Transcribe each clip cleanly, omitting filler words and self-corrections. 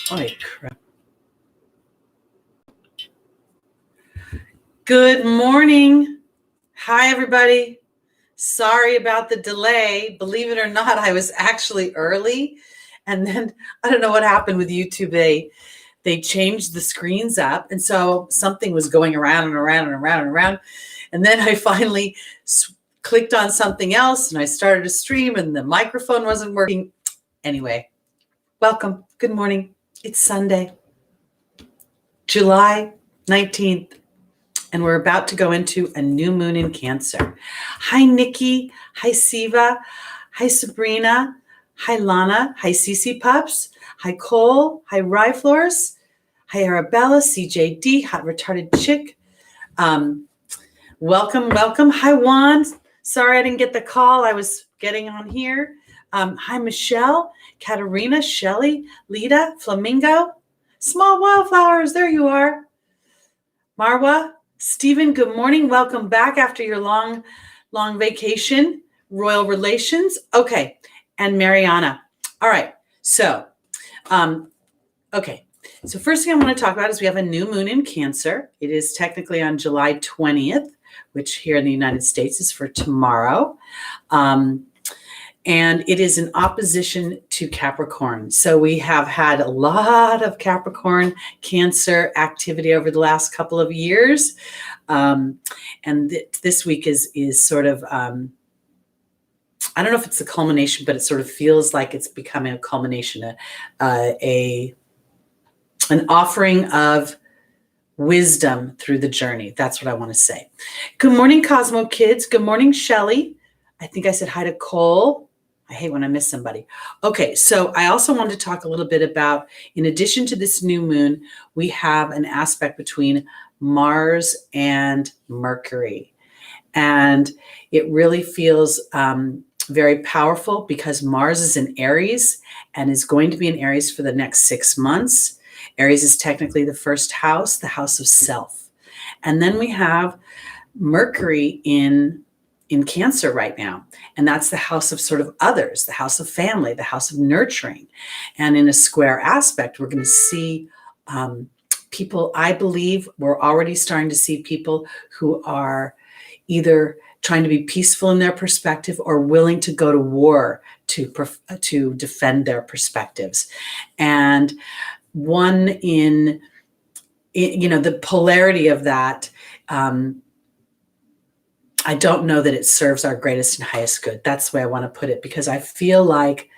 Oh, crap. Good morning. Hi, everybody. Sorry about the delay. Believe it or not, I was actually early. And then I don't know what happened with YouTube. They changed the screens up. And so something was going around and around and around and around. And then I finally clicked on something else and I started to stream and the microphone wasn't working. Anyway, welcome. Good morning. It's Sunday, July 19th. And we're about to go into a new moon in Cancer. Hi, Nikki. Hi, Siva. Hi, Sabrina. Hi, Lana. Hi, Cece Pups. Hi, Cole. Hi, Ryflores. Hi, Arabella. CJD. Hot Retarded Chick. Welcome. Hi, Juan. Sorry I didn't get the call. I was getting on here. Hi, Michelle. Katerina. Shelly. Lida. Flamingo. Small Wildflowers. There you are. Marwa. Stephen, good morning. Welcome back after your long vacation. Royal Relations. Okay. And Mariana. All right. So, okay. So first thing I want to talk about is we have a new moon in Cancer. It is technically on July 20th, which here in the United States is for tomorrow. And it is in opposition to Capricorn. So we have had a lot of Capricorn Cancer activity over the last couple of years. And this week is sort of, I don't know if it's a culmination, but it sort of feels like it's becoming a culmination, an offering of wisdom through the journey. That's what I want to say. Good morning, Cosmo Kids. Good morning, Shelly. I think I said hi to Cole. I hate when I miss somebody. Okay, so I also wanted to talk a little bit about, in addition to this new moon, we have an aspect between Mars and Mercury. And it really feels very powerful because Mars is in Aries and is going to be in Aries for the next 6 months. Aries is technically the first house, the house of self. And then we have Mercury in Cancer right now. And that's the house of sort of others, the house of family, the house of nurturing. And in a square aspect, we're going to see people, I believe we're already starting to see people who are either trying to be peaceful in their perspective or willing to go to war to defend their perspectives. And one in the polarity of that, I don't know that it serves our greatest and highest good. That's the way I want to put it, because I feel like,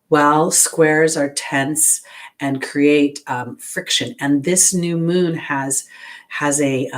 well, squares are tense and create friction. And this new moon has a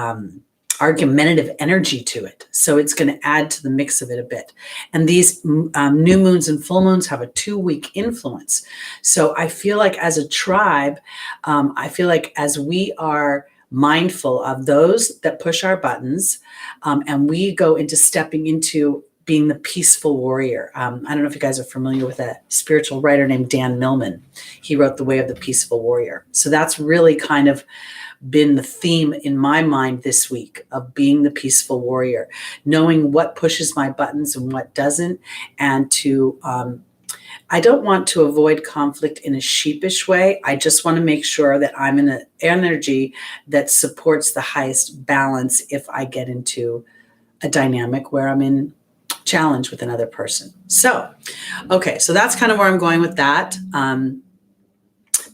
argumentative energy to it. So it's going to add to the mix of it a bit. And these new moons and full moons have a 2-week influence. So I feel like as a tribe, I feel like as we are mindful of those that push our buttons, and we go into stepping into being the peaceful warrior. I don't know if you guys are familiar with a spiritual writer named Dan Millman. He wrote The Way of the Peaceful Warrior. So that's really kind of been the theme in my mind this week, of being the peaceful warrior, knowing what pushes my buttons and what doesn't, and to I don't want to avoid conflict in a sheepish way. I just want to make sure that I'm in an energy that supports the highest balance if I get into a dynamic where I'm in challenge with another person. So, okay, so that's kind of where I'm going with that.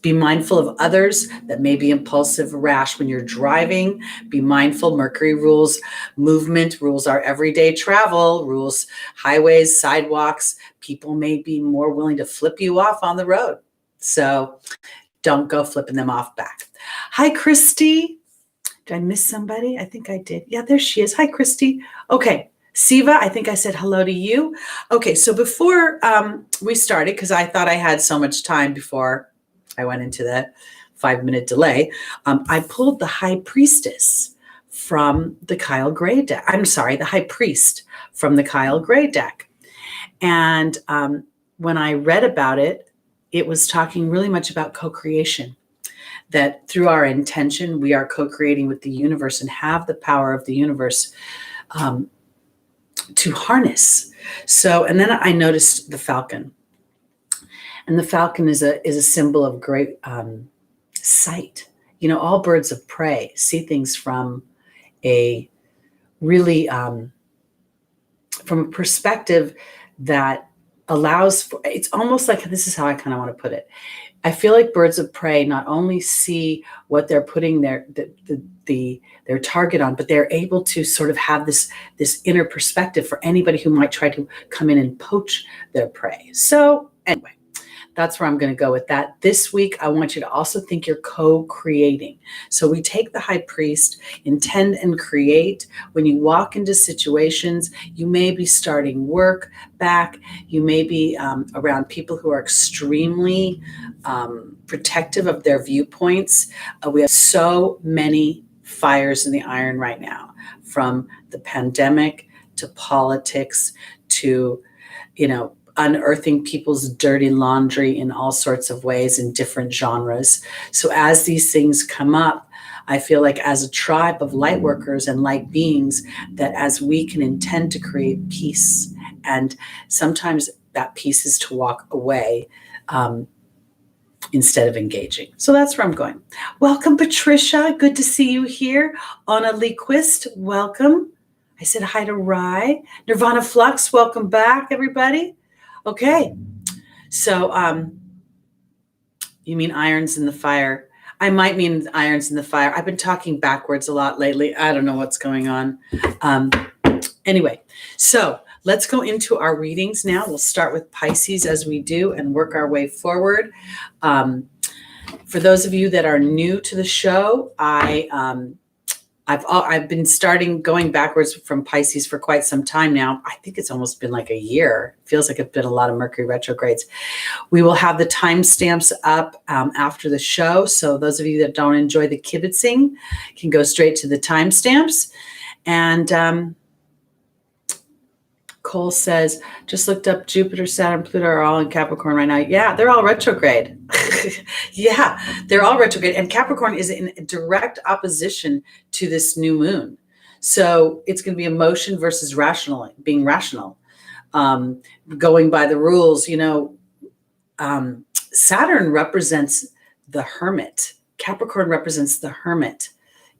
Be mindful of others that may be impulsive, rash when you're driving. Be mindful. Mercury rules movement, rules our everyday travel, rules highways, sidewalks. People may be more willing to flip you off on the road. So don't go flipping them off back. Hi, Christy. Did I miss somebody? I think I did. Yeah, there she is. Hi, Christy. Okay. Siva, I think I said hello to you. Okay, so before we started, because I thought I had so much time before I went into the 5-minute delay, I pulled the High Priestess from the Kyle Gray deck. I'm sorry, the High Priest from the Kyle Gray deck. And when I read about it, it was talking really much about co-creation, that through our intention, we are co-creating with the universe and have the power of the universe to harness. So, and then I noticed the falcon. And the falcon is a symbol of great sight. All birds of prey see things from a really from a perspective that allows for, it's almost like, this is how I kind of want to put it. I feel like birds of prey not only see what they're putting their target on, but they're able to sort of have this inner perspective for anybody who might try to come in and poach their prey. So anyway, that's where I'm going to go with that. This week, I want you to also think you're co-creating. So we take the high priest, intend and create. When you walk into situations, you may be starting work back. You may be around people who are extremely protective of their viewpoints. We have so many fires in the iron right now, from the pandemic to politics to, unearthing people's dirty laundry in all sorts of ways in different genres. So as these things come up, I feel like as a tribe of light workers and light beings, that as we can intend to create peace, and sometimes that peace is to walk away instead of engaging. So that's where I'm going. Welcome, Patricia. Good to see you here. Anna Lequist, welcome. I said hi to Rye. Nirvana Flux, welcome back, everybody. Okay, so you mean irons in the fire? I might mean irons in the fire. I've been talking backwards a lot lately. I don't know what's going on. Anyway, so let's go into our readings now. We'll start with Pisces as we do and work our way forward. For those of you that are new to the show, I've been going backwards from Pisces for quite some time now. I think it's almost been like a year. It feels like it's been a lot of Mercury retrogrades. We will have the timestamps up after the show. So those of you that don't enjoy the kibitzing can go straight to the timestamps. And Cole says, just looked up Jupiter, Saturn, Pluto are all in Capricorn right now. Yeah, they're all retrograde. Yeah, they're all retrograde. And Capricorn is in direct opposition to this new moon. So it's going to be emotion versus being rational, going by the rules. Saturn represents the hermit. Capricorn represents the hermit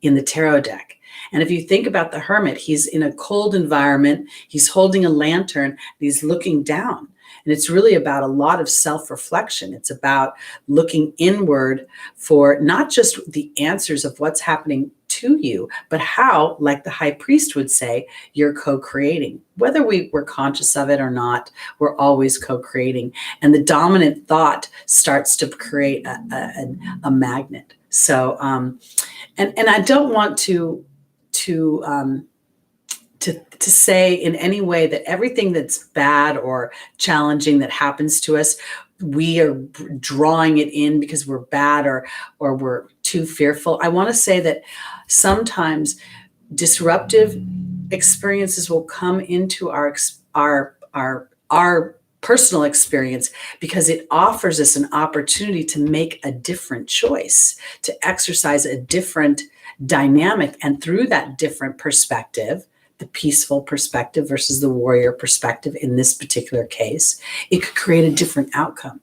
in the tarot deck. And if you think about the hermit, he's in a cold environment. He's holding a lantern. And he's looking down. And it's really about a lot of self-reflection. It's about looking inward for not just the answers of what's happening to you, but how, like the high priest would say, you're co-creating. Whether we're conscious of it or not, we're always co-creating. And the dominant thought starts to create a magnet. So, and I don't want to say in any way that everything that's bad or challenging that happens to us, we are drawing it in because we're bad or we're too fearful. I want to say that sometimes disruptive experiences will come into our personal experience because it offers us an opportunity to make a different choice, to exercise a different dynamic. And through that different perspective, the peaceful perspective versus the warrior perspective in this particular case, it could create a different outcome.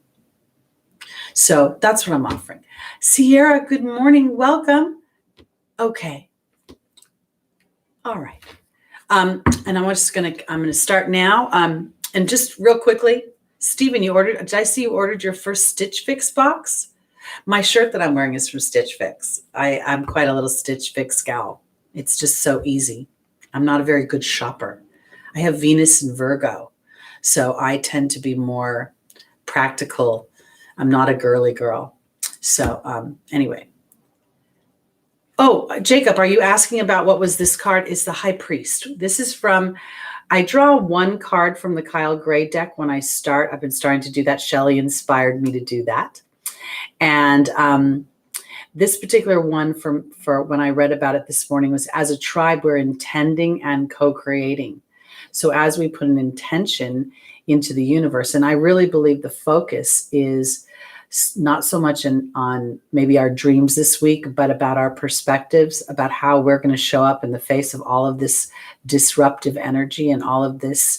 So that's what I'm offering. Sierra, good morning. Welcome. Okay. All right. And I'm going to start now. And just real quickly, Stephen, did I see you ordered your first Stitch Fix box? My shirt that I'm wearing is from Stitch Fix. I'm quite a little Stitch Fix gal. It's just so easy. I'm not a very good shopper. I have Venus and Virgo, so I tend to be more practical. I'm not a girly girl. So anyway. Oh, Jacob, are you asking about what was this card? It's the High Priest. This is I draw one card from the Kyle Gray deck when I start. I've been starting to do that. Shelley inspired me to do that. And this particular one for when I read about it this morning was, as a tribe, we're intending and co-creating. So as we put an intention into the universe, and I really believe the focus is not so much on maybe our dreams this week, but about our perspectives, about how we're going to show up in the face of all of this disruptive energy and all of this.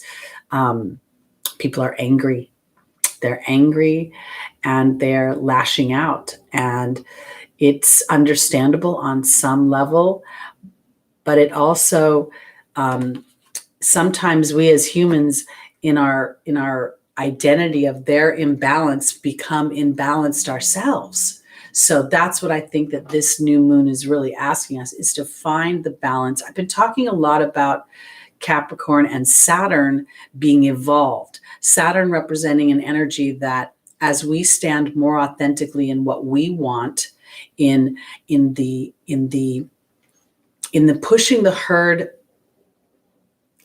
People are angry. they're angry, and they're lashing out. And it's understandable on some level, but it also, sometimes we as humans in our identity of their imbalance become imbalanced ourselves. So that's what I think that this new moon is really asking us, is to find the balance. I've been talking a lot about Capricorn and Saturn being evolved. Saturn representing an energy that, as we stand more authentically in what we want, in the pushing the herd,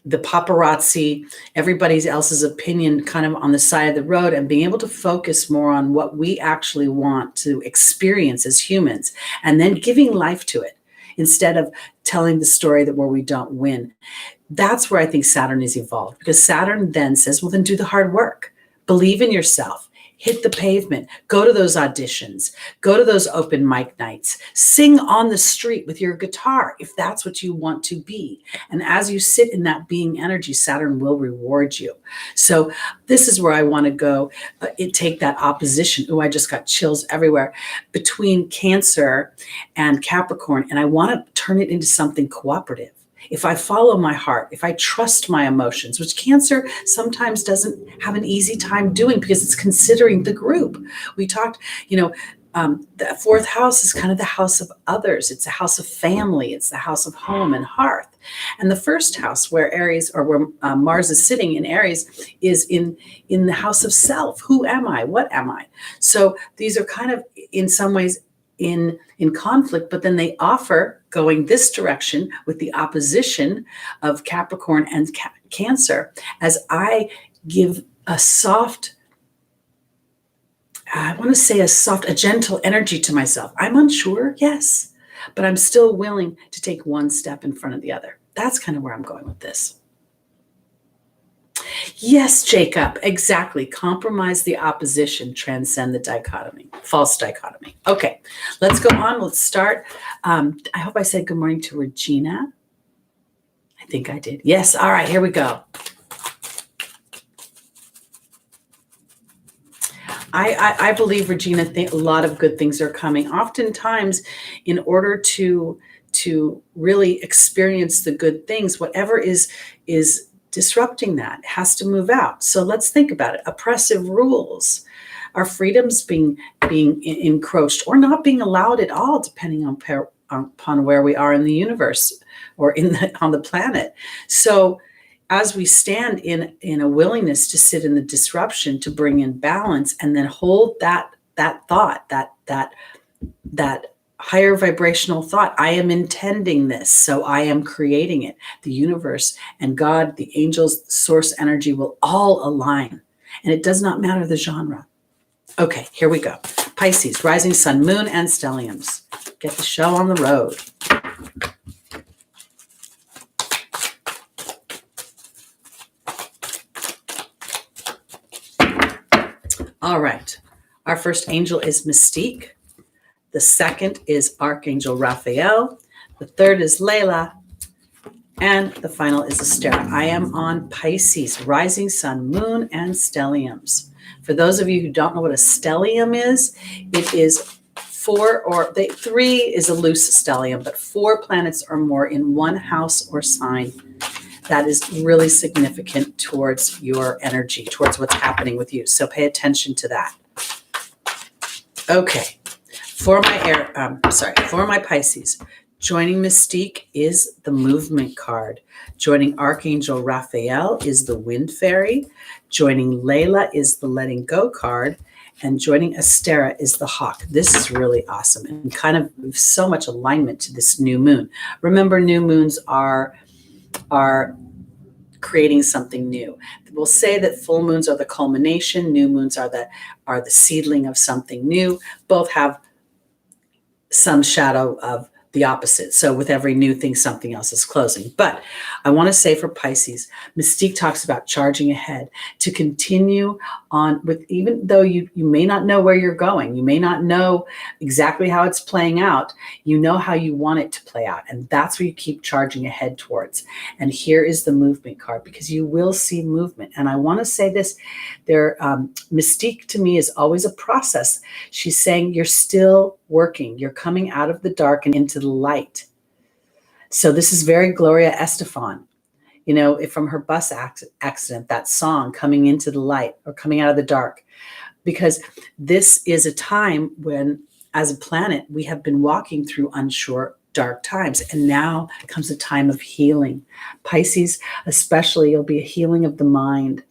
the paparazzi, everybody else's opinion kind of on the side of the road, and being able to focus more on what we actually want to experience as humans, and then giving life to it instead of telling the story that where we don't win. That's where I think Saturn is evolved, because Saturn then says, well, then do the hard work. Believe in yourself. Hit the pavement. Go to those auditions. Go to those open mic nights. Sing on the street with your guitar if that's what you want to be. And as you sit in that being energy, Saturn will reward you. So this is where I want to go. Take that opposition. Oh, I just got chills everywhere, between Cancer and Capricorn. And I want to turn it into something cooperative. If I follow my heart, if I trust my emotions, which Cancer sometimes doesn't have an easy time doing because it's considering the group. We talked, the fourth house is kind of the house of others. It's a house of family. It's the house of home and hearth. And the first house, where Aries, or where Mars is sitting in Aries, is in the house of self. Who am I? What am I? So these are kind of, in some ways, in conflict, but then they offer going this direction with the opposition of Capricorn and Cancer, as I give a soft, a gentle energy to myself. I'm unsure, yes, but I'm still willing to take one step in front of the other. That's kind of where I'm going with this. Yes, Jacob, exactly. Compromise the opposition, transcend the dichotomy, false dichotomy. Okay, let's go on. Let's start. I hope I said good morning to Regina. I think I did. Yes, all right, here we go. I believe, Regina, a lot of good things are coming. Oftentimes, in order to really experience the good things, whatever is disrupting that has to move out. So let's think about it. Oppressive rules, our freedoms being encroached or not being allowed at all, depending upon where we are in the universe or on the planet. So as we stand in a willingness to sit in the disruption, to bring in balance, and then hold that thought, that higher vibrational thought, I am intending this, so I am creating it. The universe and God, the angels, the source energy will all align. And it does not matter the genre. Okay, here we go. Pisces, rising sun, moon, and stelliums. Get the show on the road. All right. Our first angel is Mystique. The second is Archangel Raphael. The third is Layla. And the final is Astera. I am on Pisces, rising sun, moon, and stelliums. For those of you who don't know what a stellium is, it is three is a loose stellium, but 4 planets or more in one house or sign. That is really significant towards your energy, towards what's happening with you. So pay attention to that. Okay. For my Pisces, joining Mystique is the movement card. Joining Archangel Raphael is the wind fairy. Joining Layla is the letting go card. And joining Astera is the hawk. This is really awesome and kind of so much alignment to this new moon. Remember, new moons are creating something new. We'll say that full moons are the culmination. New moons are the seedling of something new. Both have some shadow of the opposite. So with every new thing, something else is closing. But I want to say for Pisces, Mystique talks about charging ahead to continue on with, even though you may not know where you're going, you may not know exactly how it's playing out, you know how you want it to play out. And that's where you keep charging ahead towards. And here is the movement card, because you will see movement. And I want to say this, Mystique to me is always a process. She's saying you're still working. You're coming out of the dark and into the light. So this is very Gloria Estefan, from her bus accident, that song, Coming Into the Light or Coming Out of the Dark, because this is a time when, as a planet, we have been walking through unsure, dark times. And now comes a time of healing. Pisces, especially, it'll be a healing of the mind.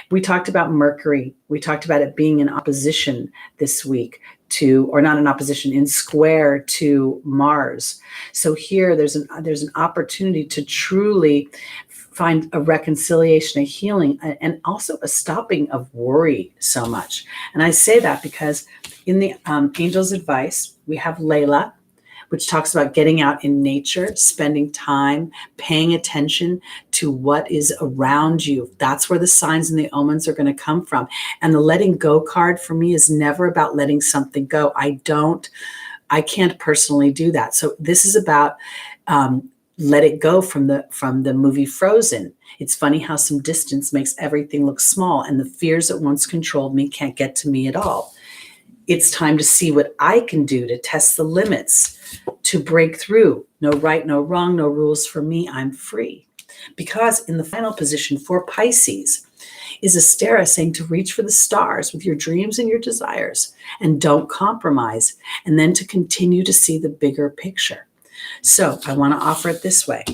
We talked about Mercury. We talked about it being in opposition this week or not in opposition, in square to Mars. So here there's an opportunity to truly find a reconciliation, a healing, and also a stopping of worry so much. And I say that because in the Angel's Advice, we have Layla, which talks about getting out in nature, spending time, paying attention to what is around you. That's where the signs and the omens are going to come from. And the letting go card for me is never about letting something go. I can't personally do that. So this is about let it go from the movie Frozen. It's funny how some distance makes everything look small, and the fears that once controlled me can't get to me at all. It's time to see what I can do to test the limits, to break through. No right, no wrong, no rules for me. I'm free. Because in the final position for Pisces is Astera, saying to reach for the stars with your dreams and your desires, and don't compromise, and then to continue to see the bigger picture. So I want to offer it this way.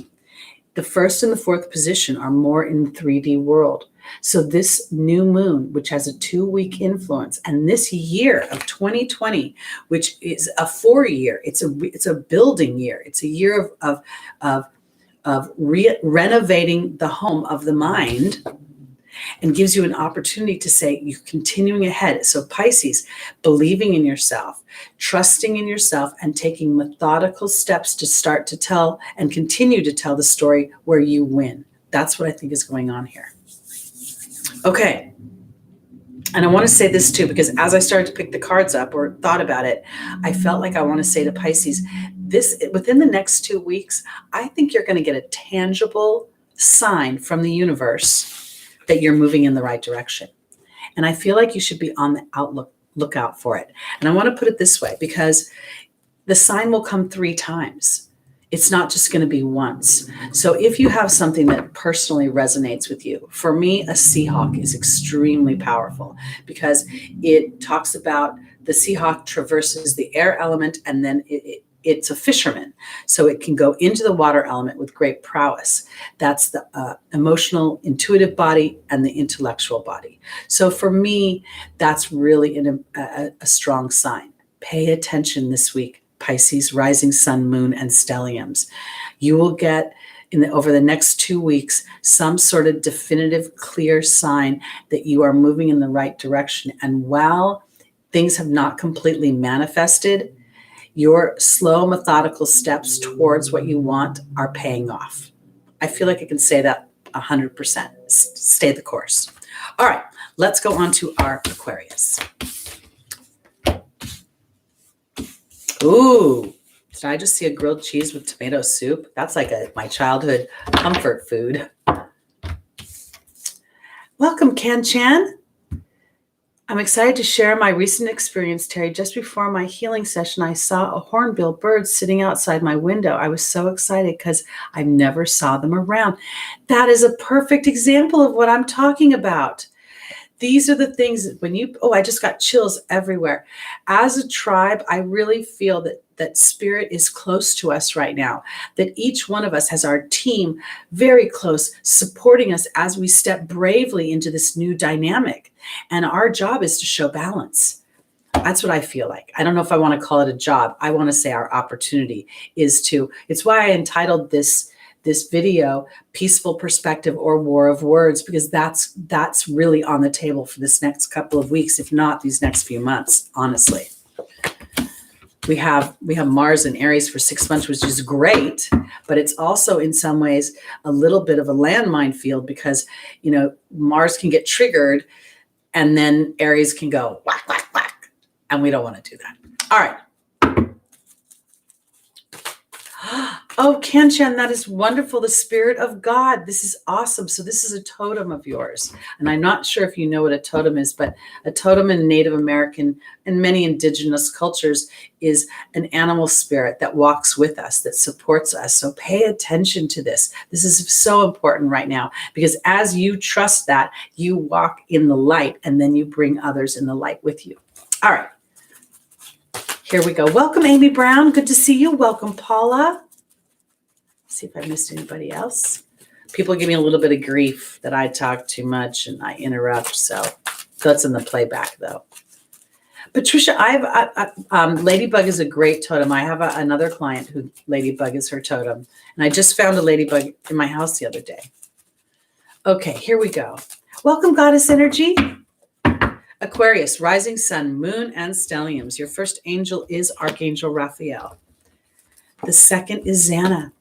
The first and the fourth position are more in the 3D world. So this new moon, which has a 2-week influence, and this year of 2020, which is a 4-year, it's a building year. It's a year of renovating the home of the mind, and gives you an opportunity to say you're continuing ahead. So Pisces, believing in yourself, trusting in yourself, and taking methodical steps to start to tell and continue to tell the story where you win. That's what I think is going on here. Okay. And I want to say this too, because as I started to pick the cards up or thought about it, I felt like I want to say to Pisces, within the next 2 weeks, I think you're going to get a tangible sign from the universe that you're moving in the right direction. And I feel like you should be on the lookout for it. And I want to put it this way, because the sign will come 3 times. It's not just going to be once. So if you have something that personally resonates with you, for me, a Seahawk is extremely powerful, because it talks about the Seahawk traverses the air element, and then it's a fisherman. So it can go into the water element with great prowess. That's the emotional, intuitive body and the intellectual body. So for me, that's really a strong sign. Pay attention this week, Pisces, rising sun, moon, and stelliums. You will get over the next 2 weeks some sort of definitive, clear sign that you are moving in the right direction. And while things have not completely manifested, your slow, methodical steps towards what you want are paying off. I feel like I can say that 100%. Stay the course. All right, let's go on to our Aquarius. Ooh, did I just see a grilled cheese with tomato soup? That's like my childhood comfort food. Welcome, Kan Chan. I'm excited to share my recent experience, Teri. Just before my healing session, I saw a hornbill bird sitting outside my window. I was so excited because I never saw them around. That is a perfect example of what I'm talking about. These are the things that I just got chills everywhere. As a tribe, I really feel that spirit is close to us right now, that each one of us has our team very close, supporting us as we step bravely into this new dynamic. And our job is to show balance. That's what I feel like. I don't know if I want to call it a job. I want to say our opportunity it's why I entitled this video, Peaceful Perspective or War of Words, because that's really on the table for this next couple of weeks, if not these next few months, honestly. we have Mars and Aries for 6 months, which is great, but it's also in some ways a little bit of a landmine field because, Mars can get triggered and then Aries can go whack, whack, whack. And we don't want to do that. All right. Oh, Kanchan, that is wonderful. The Spirit of God. This is awesome. So this is a totem of yours. And I'm not sure if you know what a totem is, but a totem in Native American and many indigenous cultures is an animal spirit that walks with us, that supports us. So pay attention to this. This is so important right now because as you trust that, you walk in the light and then you bring others in the light with you. All right. Here we go. Welcome, Amy Brown. Good to see you. Welcome, Paula. See if I missed anybody else. People give me a little bit of grief that I talk too much and I interrupt. So that's in the playback, though. Patricia, Ladybug is a great totem. I have another client who Ladybug is her totem. And I just found a ladybug in my house the other day. Okay, here we go. Welcome, Goddess Energy. Aquarius, rising sun, moon, and stelliums. Your first angel is Archangel Raphael. The second is Xana.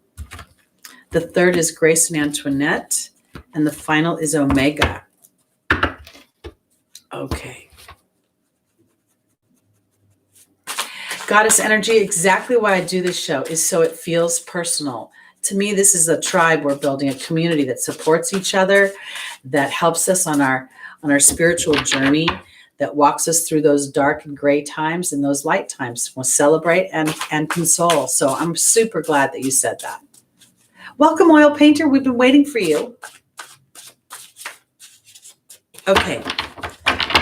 The third is Grace and Antoinette. And the final is Omega. Okay. Goddess Energy, exactly why I do this show is so it feels personal. To me, this is a tribe. We're building a community that supports each other, that helps us on our spiritual journey, that walks us through those dark and gray times and those light times. We'll celebrate and console. So I'm super glad that you said that. Welcome, Oil Painter. We've been waiting for you. Okay,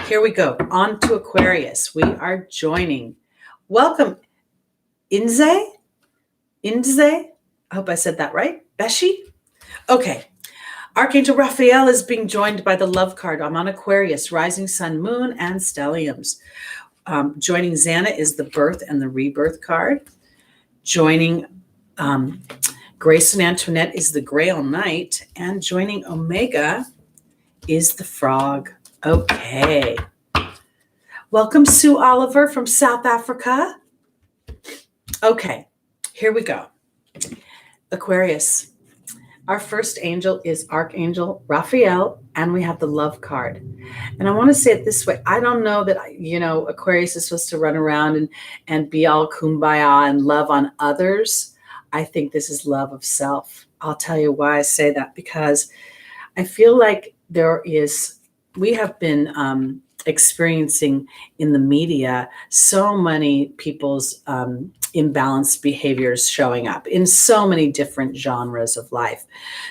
here we go. On to Aquarius. We are joining. Welcome, Inze. I hope I said that right. Beshi? Okay. Archangel Raphael is being joined by the love card. I'm on Aquarius, rising sun, moon, and stelliums. Joining Xana is the birth and the rebirth card. Joining Grace and Antoinette is the Grail Knight. And joining Omega is the Frog. Okay. Welcome, Sue Oliver from South Africa. Okay, here we go. Aquarius. Our first angel is Archangel Raphael, and we have the love card. And I want to say it this way. I don't know that, Aquarius is supposed to run around and be all kumbaya and love on others. I think this is love of self. I'll tell you why I say that, because I feel like we have been experiencing in the media so many people's imbalanced behaviors showing up in so many different genres of life.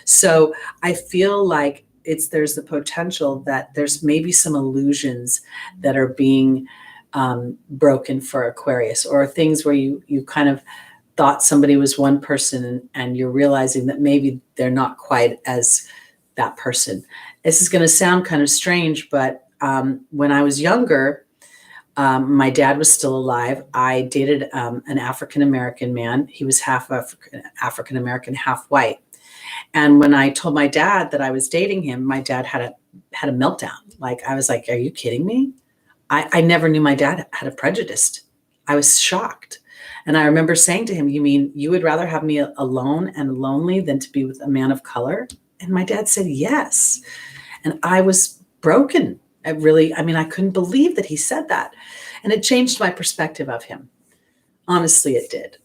So I feel like there's the potential that there's maybe some illusions that are being broken for Aquarius, or things where you kind of thought somebody was one person and you're realizing that maybe they're not quite as that person. This is going to sound kind of strange, but when I was younger, my dad was still alive. I dated an African-American man. He was half African-American, half white. And when I told my dad that I was dating him, my dad had a meltdown. Like, I was like, are you kidding me? I never knew my dad had a prejudice. I was shocked. And I remember saying to him, you mean you would rather have me alone and lonely than to be with a man of color? And my dad said, yes. And I was broken. I couldn't believe that he said that. And it changed my perspective of him. Honestly, it did.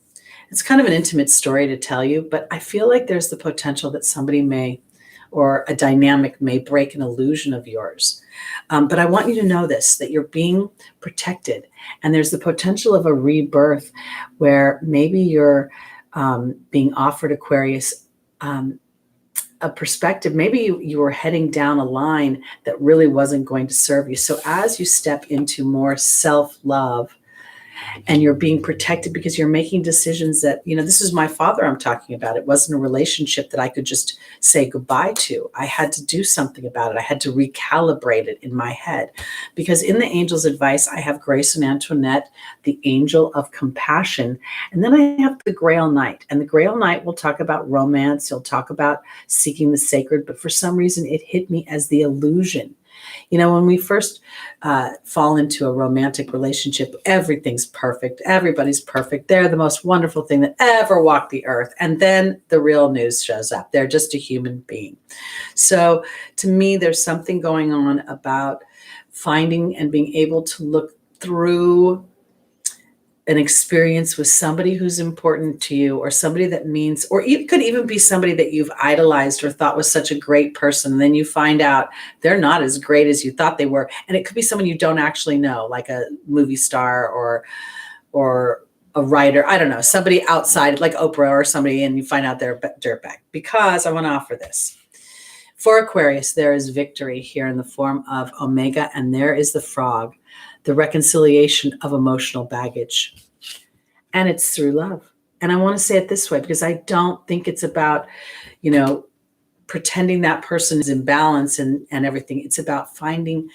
It's kind of an intimate story to tell you, but I feel like there's the potential that somebody or a dynamic may break an illusion of yours. But I want you to know this, that you're being protected. And there's the potential of a rebirth where maybe you're being offered, Aquarius, a perspective. Maybe you were heading down a line that really wasn't going to serve you. So as you step into more self-love, and you're being protected because you're making decisions that, this is my father I'm talking about. It wasn't a relationship that I could just say goodbye to. I had to do something about it. I had to recalibrate it in my head, because in the angel's advice, I have Grace and Antoinette, the angel of compassion. And then I have the Grail Knight, and the Grail Knight will talk about romance. He'll talk about seeking the sacred, but for some reason it hit me as the illusion. You know, when we first fall into a romantic relationship, everything's perfect. Everybody's perfect. They're the most wonderful thing that ever walked the earth. And then the real news shows up. They're just a human being. So to me, there's something going on about finding and being able to look through an experience with somebody who's important to you, or somebody that means, or it could even be somebody that you've idolized or thought was such a great person. And then you find out they're not as great as you thought they were. And it could be someone you don't actually know, like a movie star or a writer. I don't know, somebody outside like Oprah or somebody, and you find out they're a dirtbag. Because I want to offer this. For Aquarius, there is victory here in the form of Omega, and there is the frog, the reconciliation of emotional baggage. And it's through love. And I want to say it this way, because I don't think it's about, pretending that person is in balance and everything. It's about finding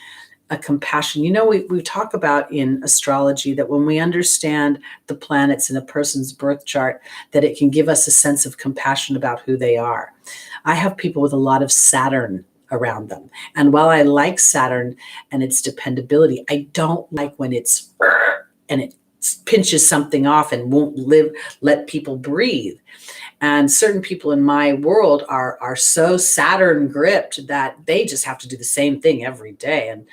a compassion. We talk about in astrology that when we understand the planets in a person's birth chart, that it can give us a sense of compassion about who they are. I have people with a lot of Saturn around them. And while I like Saturn and its dependability, I don't like when it's and it pinches something off and won't let people breathe. And certain people in my world are so Saturn gripped that they just have to do the same thing every day, and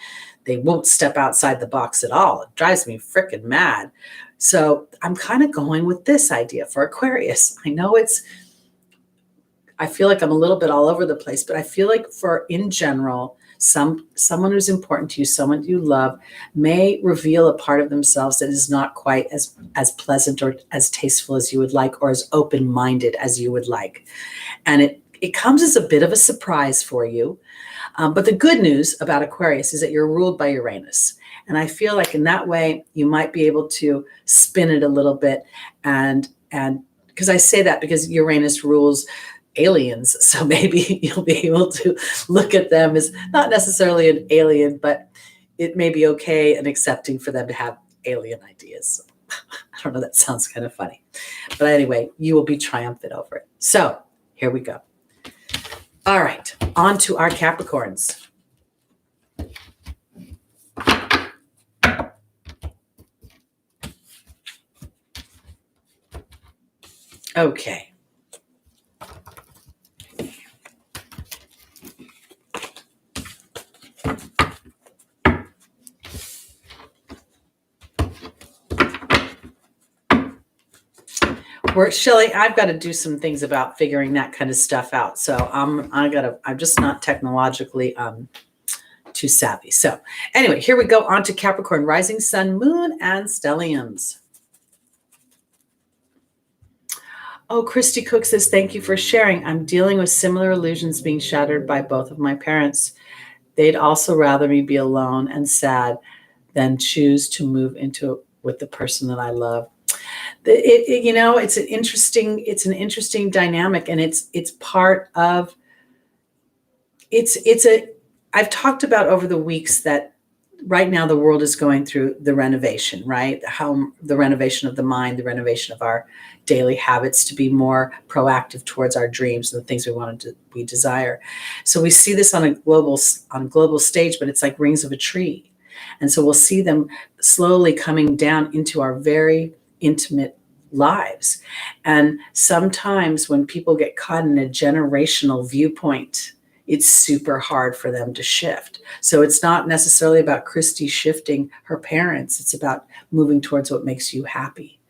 they won't step outside the box at all. It drives me freaking mad. So I'm kind of going with this idea for Aquarius. I feel like I'm a little bit all over the place, but I feel like in general, someone who's important to you, someone you love, may reveal a part of themselves that is not quite as pleasant or as tasteful as you would like, or as open-minded as you would like. And it comes as a bit of a surprise for you. But the good news about Aquarius is that you're ruled by Uranus. And I feel like in that way, you might be able to spin it a little bit. And because I say that because Uranus rules aliens. So maybe you'll be able to look at them as not necessarily an alien, but it may be okay and accepting for them to have alien ideas. I don't know, that sounds kind of funny. But anyway, you will be triumphant over it. So here we go. All right, on to our Capricorns. Okay. Shelley, I've got to do some things about figuring that kind of stuff out. So I'm just not technologically too savvy. So anyway, here we go on to Capricorn, rising sun, moon, and stelliums. Oh, Christy Cook says, thank you for sharing. I'm dealing with similar illusions being shattered by both of my parents. They'd also rather me be alone and sad than choose to move into with the person that I love. It's an interesting dynamic, and it's part of I've talked about over the weeks that right now the world is going through the renovation, right? The renovation of the mind, the renovation of our daily habits to be more proactive towards our dreams and the things we desire. So we see this on a global stage, but it's like rings of a tree. And so we'll see them slowly coming down into our very intimate lives. And sometimes when people get caught in a generational viewpoint, it's super hard for them to shift. So it's not necessarily about Christy shifting her parents. It's about moving towards what makes you happy.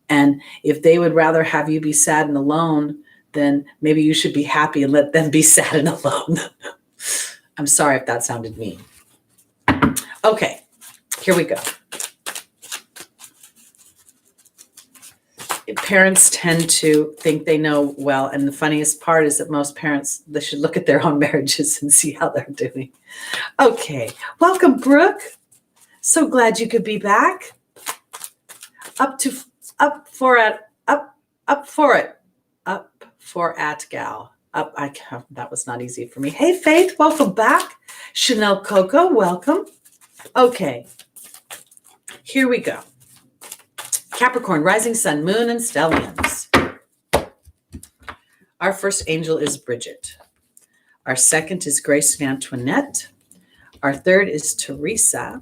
And if they would rather have you be sad and alone, then maybe you should be happy and let them be sad and alone. I'm sorry if that sounded mean. Okay, here we go. Parents tend to think they know well, and the funniest part is that most parents, they should look at their own marriages and see how they're doing. Okay, welcome, Brooke. So glad you could be back. Up for it, gal. That was not easy for me. Hey, Faith, welcome back. Chanel Coco, welcome. Okay, here we go. Capricorn, rising sun, moon, and stelliums. Our first angel is Bridget. Our second is Grace and Antoinette. Our third is Teresa.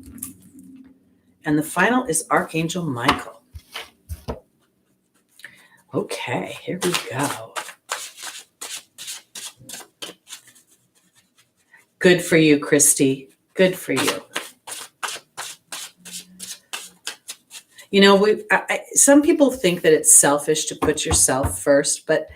And the final is Archangel Michael. Okay, here we go. Good for you, Christy. Good for you. You know, some people think that it's selfish to put yourself first, but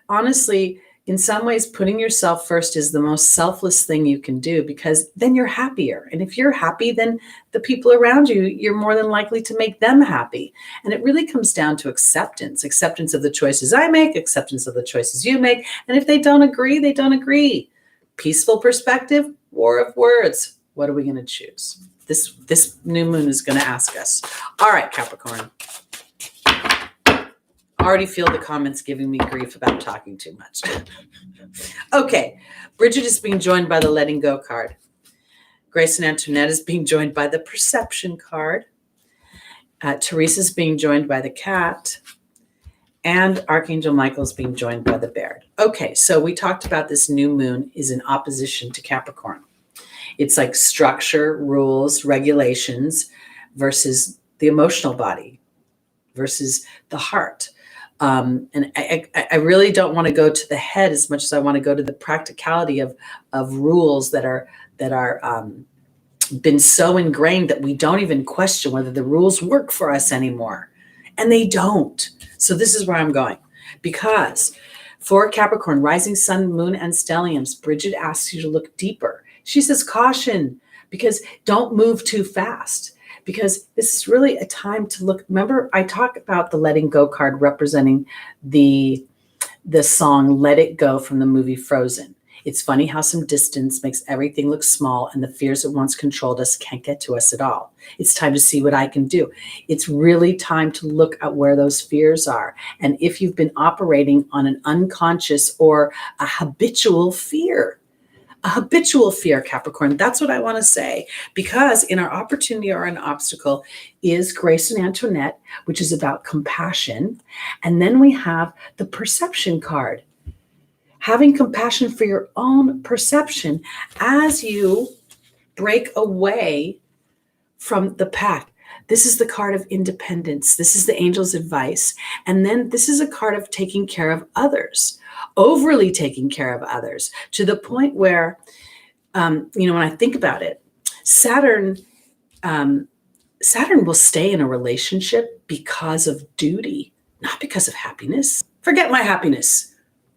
honestly, in some ways, putting yourself first is the most selfless thing you can do, because then you're happier. And if you're happy, then the people around you, you're more than likely to make them happy. And it really comes down to acceptance of the choices I make, acceptance of the choices you make. And if they don't agree, they don't agree. Peaceful perspective, war of words. What are we going to choose? This new moon is going to ask us. All right, Capricorn. Already feel the comments giving me grief about talking too much. Okay, Bridget is being joined by the Letting Go card. Grace and Antoinette is being joined by the Perception card. Teresa is being joined by the Cat. And Archangel Michael is being joined by the Bear. Okay, so we talked about this new moon is in opposition to Capricorn. It's like structure, rules, regulations versus the emotional body versus the heart. And I really don't want to go to the head as much as I want to go to the practicality of rules that are been so ingrained that we don't even question whether the rules work for us anymore. And they don't. So this is where I'm going. Because for Capricorn, rising sun, moon, and stelliums, Bridget asks you to look deeper. She says, caution, because don't move too fast. Because this is really a time to look. Remember, I talk about the Letting Go card representing the song Let It Go from the movie Frozen. It's funny how some distance makes everything look small, and the fears that once controlled us can't get to us at all. It's time to see what I can do. It's really time to look at where those fears are. And if you've been operating on an unconscious or a habitual fear, Capricorn, that's what I want to say. Because in our opportunity or an obstacle is Grace and Antoinette, which is about compassion. And then we have the Perception card. Having compassion for your own perception as you break away from the pack. This is the card of independence. This is the angel's advice. And then this is a card of taking care of others, overly taking care of others, to the point where, when I think about it, Saturn will stay in a relationship because of duty, not because of happiness. Forget my happiness.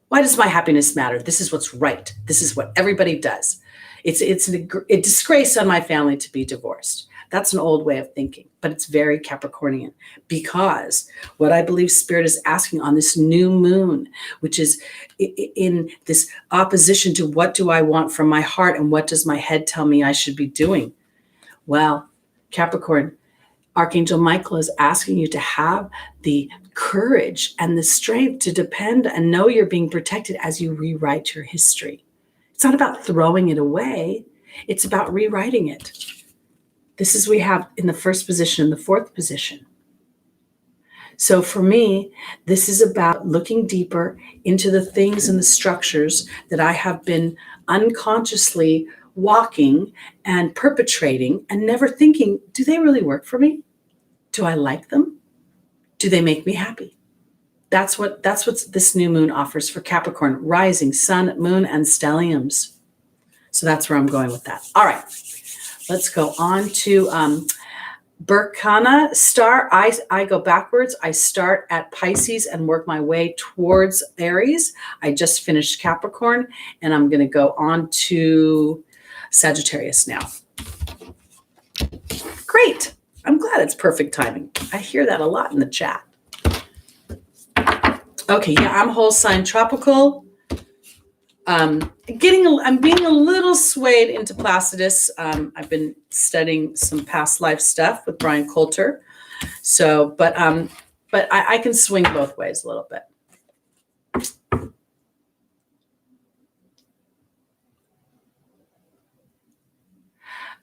Why does my happiness matter? This is what's right. This is what everybody does. It's a disgrace on my family to be divorced. That's an old way of thinking, but it's very Capricornian, because what I believe Spirit is asking on this new moon, which is in this opposition to what do I want from my heart and what does my head tell me I should be doing? Well, Capricorn, Archangel Michael is asking you to have the courage and the strength to depend and know you're being protected as you rewrite your history. It's not about throwing it away. It's about rewriting it. This is we have in the first position and the fourth position. So for me, this is about looking deeper into the things and the structures that I have been unconsciously walking and perpetrating and never thinking, do they really work for me? Do I like them? Do they make me happy? That's what this new moon offers for Capricorn, rising sun, moon, and stelliums. So that's where I'm going with that. All right, let's go on to Berkana star. I go backwards. I start at Pisces and work my way towards Aries. I just finished Capricorn, and I'm going to go on to Sagittarius now. Great. I'm glad it's perfect timing. I hear that a lot in the chat. Okay, yeah, I'm whole sign tropical. I'm being a little swayed into Placidus. I've been studying some past life stuff with Brian Coulter. So, but I can swing both ways a little bit.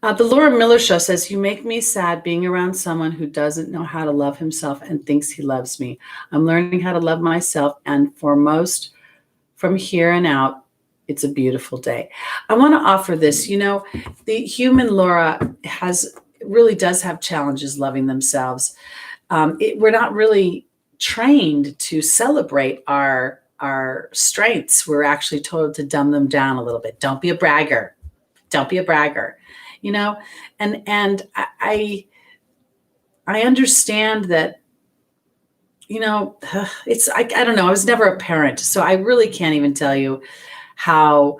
The Laura Miller Show says, you make me sad being around someone who doesn't know how to love himself and thinks he loves me. I'm learning how to love myself, and foremost from here and out, It's a beautiful day. I want to offer this. The human Laura really does have challenges loving themselves. We're not really trained to celebrate our strengths. We're actually told to dumb them down a little bit. Don't be a bragger. Don't be a bragger. And I understand that. It's I don't know. I was never a parent, so I really can't even tell you how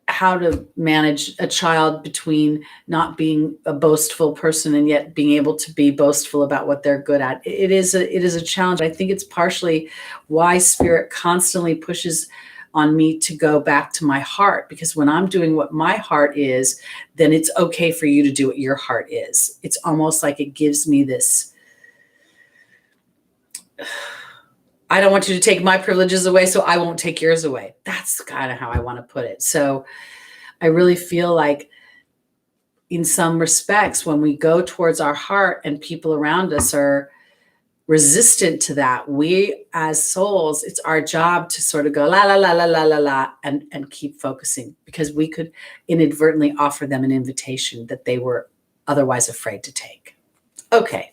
how to manage a child between not being a boastful person and yet being able to be boastful about what they're good at. It is a challenge. I think it's partially why Spirit constantly pushes on me to go back to my heart, because when I'm doing what my heart is, then it's okay for you to do what your heart is. It's almost like it gives me this, I don't want you to take my privileges away, so I won't take yours away. That's kind of how I want to put it. So I really feel like in some respects, when we go towards our heart and people around us are resistant to that, we as souls, it's our job to sort of go la, la, la, la, la, la, la, and keep focusing, because we could inadvertently offer them an invitation that they were otherwise afraid to take. Okay.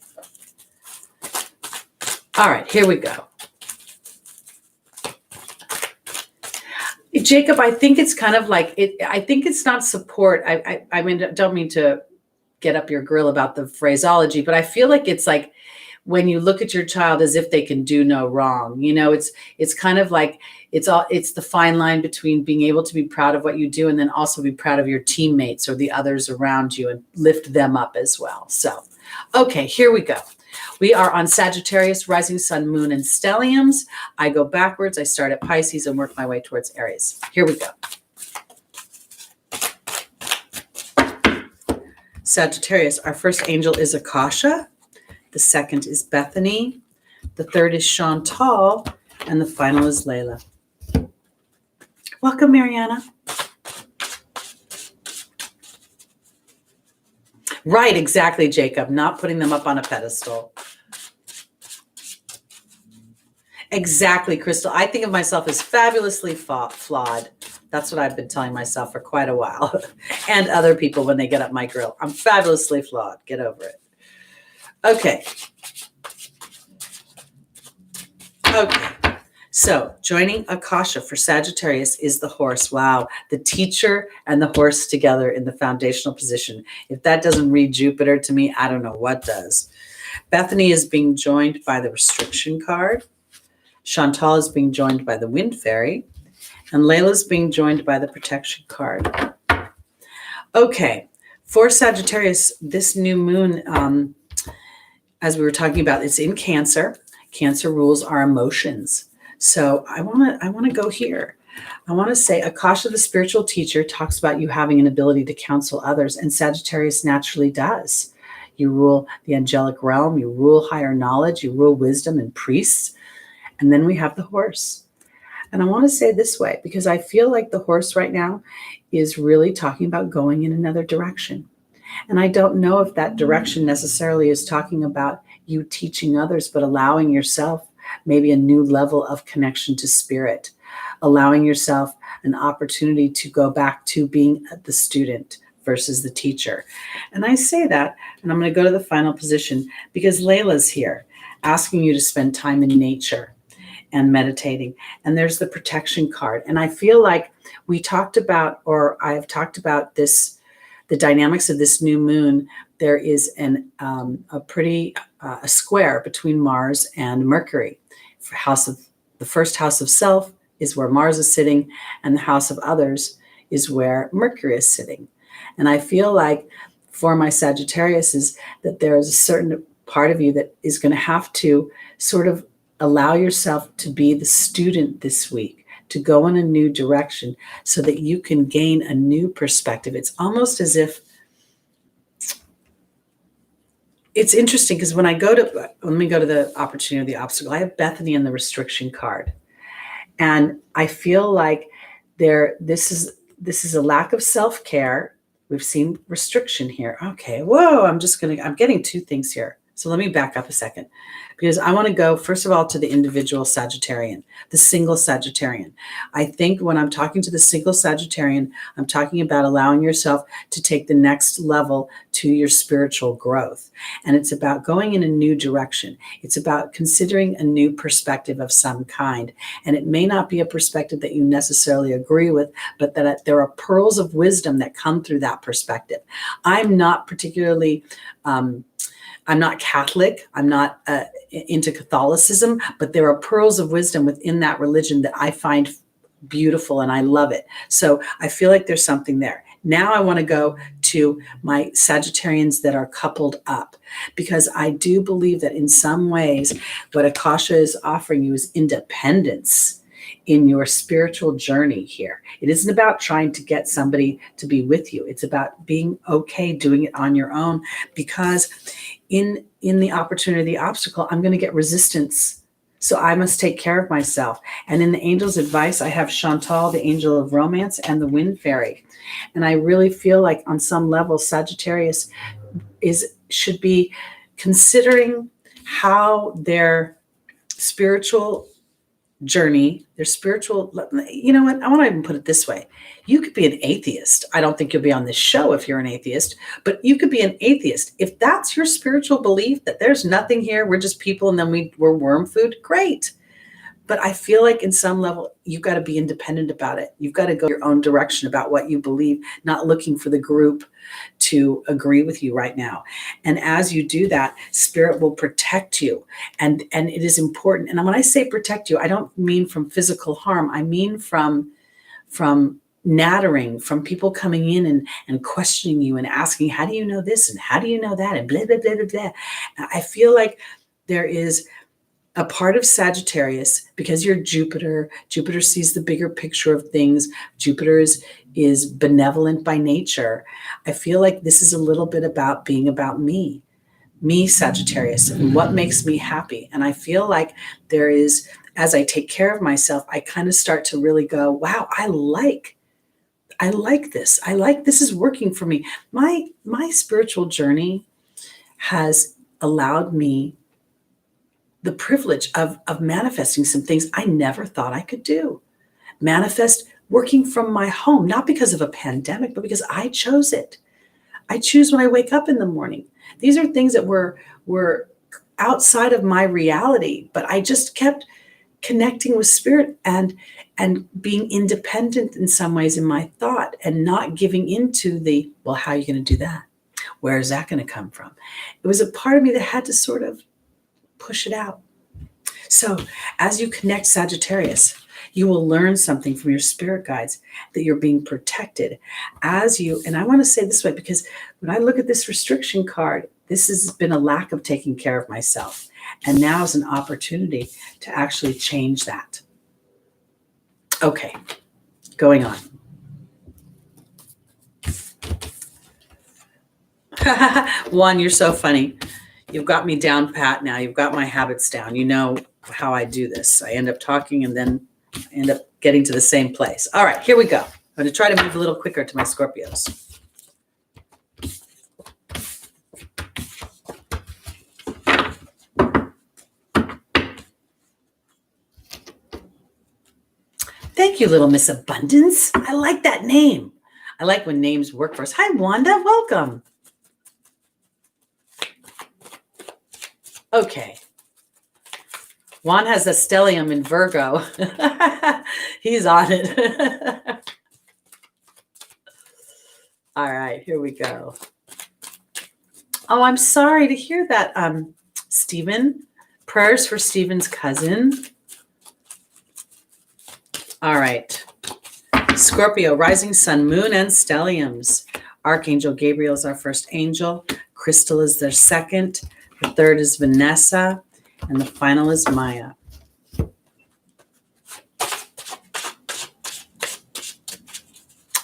All right, here we go. Jacob, I think it's kind of like it. I think it's not support. I mean, don't mean to get up your grill about the phraseology, but I feel like it's like when you look at your child as if they can do no wrong. It's kind of like it's the fine line between being able to be proud of what you do and then also be proud of your teammates or the others around you and lift them up as well. So, okay, here we go. We are on Sagittarius, rising sun, moon, and stelliums. I go backwards. I start at Pisces and work my way towards Aries. Here we go. Sagittarius, our first angel is Akasha. The second is Bethany. The third is Chantal. And the final is Layla. Welcome, Mariana. Right, exactly, Jacob. Not putting them up on a pedestal. Exactly, Crystal. I think of myself as fabulously flawed. That's what I've been telling myself for quite a while. And other people when they get up my grill. I'm fabulously flawed. Get over it. Okay. So joining Akasha for Sagittarius is the horse. Wow. The teacher and the horse together in the foundational position. If that doesn't read Jupiter to me, I don't know what does. Bethany is being joined by the restriction card. Chantal is being joined by the wind fairy. And Layla is being joined by the protection card. Okay. For Sagittarius, this new moon, as we were talking about, it's in Cancer. Cancer rules our emotions. So I want to go here. I want to say Akasha, the spiritual teacher, talks about you having an ability to counsel others, and Sagittarius naturally does. You rule the angelic realm, you rule higher knowledge, you rule wisdom and priests. And then we have the horse. And I want to say this way, because I feel like the horse right now is really talking about going in another direction. And I don't know if that direction necessarily is talking about you teaching others, but allowing yourself maybe a new level of connection to spirit, allowing yourself an opportunity to go back to being the student versus the teacher. And I say that, and I'm going to go to the final position because Layla's here asking you to spend time in nature and meditating. And there's the protection card. And I feel like we talked about, or I've talked about this, the dynamics of this new moon. There is a square between Mars and Mercury. The first house of self is where Mars is sitting, and the house of others is where Mercury is sitting. And I feel like for my Sagittarius is that there is a certain part of you that is going to have to sort of allow yourself to be the student this week, to go in a new direction so that you can gain a new perspective. It's almost as if, it's interesting because let me go to the opportunity or the obstacle. I have Bethany in the restriction card. And I feel like this is a lack of self-care. We've seen restriction here. Okay, whoa, I'm getting two things here. So let me back up a second, because I want to go, first of all, to the individual Sagittarian, the single Sagittarian. I think when I'm talking to the single Sagittarian, I'm talking about allowing yourself to take the next level to your spiritual growth. And it's about going in a new direction. It's about considering a new perspective of some kind. And it may not be a perspective that you necessarily agree with, but that there are pearls of wisdom that come through that perspective. I'm not particularly... I'm not Catholic. I'm not into Catholicism, but there are pearls of wisdom within that religion that I find beautiful and I love it. So I feel like there's something there. Now I want to go to my Sagittarians that are coupled up, because I do believe that in some ways what Akasha is offering you is independence in your spiritual journey here. It isn't about trying to get somebody to be with you. It's about being okay doing it on your own, because in the opportunity, the obstacle, I'm going to get resistance. So I must take care of myself. And in the angel's advice, I have Chantal, the angel of romance, and the wind fairy. And I really feel like on some level, Sagittarius should be considering how their spiritual journey, their spiritual, you know what? I want to even put it this way. You could be an atheist. I don't think you'll be on this show if you're an atheist, but you could be an atheist. If that's your spiritual belief, that there's nothing here, we're just people and then we're worm food, great. But I feel like in some level, you've got to be independent about it. You've got to go your own direction about what you believe, not looking for the group to agree with you right now. And as you do that, spirit will protect you. And it is important. And when I say protect you, I don't mean from physical harm. I mean from nattering, from people coming in and questioning you and asking, how do you know this? And how do you know that? And blah, blah, blah, blah, blah. I feel like there is a part of Sagittarius, because you're Jupiter sees the bigger picture of things. Jupiter is benevolent by nature. I feel like this is a little bit about being about me, Sagittarius, and what makes me happy. And I feel like there is, as I take care of myself, I kind of start to really go, wow, I like this. This is working for me. My spiritual journey has allowed me the privilege of manifesting some things I never thought I could do. Manifest working from my home, not because of a pandemic, but because I chose it. I choose when I wake up in the morning. These are things that were outside of my reality, but I just kept connecting with spirit and being independent in some ways in my thought, and not giving into the, well, how are you going to do that? Where is that going to come from? It was a part of me that had to sort of push it out. So as you connect Sagittarius, you will learn something from your spirit guides, that you're being protected as you, and I want to say this way, because when I look at this restriction card, this has been a lack of taking care of myself. And now is an opportunity to actually change that. Okay, going on. Juan, you're so funny. You've got me down pat now. You've got my habits down. You know how I do this. I end up talking and then I end up getting to the same place. All right, here we go. I'm going to try to move a little quicker to my Scorpios. Thank you, Little Miss Abundance. I like that name. I like when names work for us. Hi, Wanda. Welcome. Okay. Juan has a stellium in Virgo. He's on it. All right, here we go. Oh, I'm sorry to hear that, Stephen. Prayers for Stephen's cousin. All right. Scorpio, rising sun, moon, and stelliums. Archangel Gabriel is our first angel. Crystal is their second. The third is Vanessa. And the final is Maya.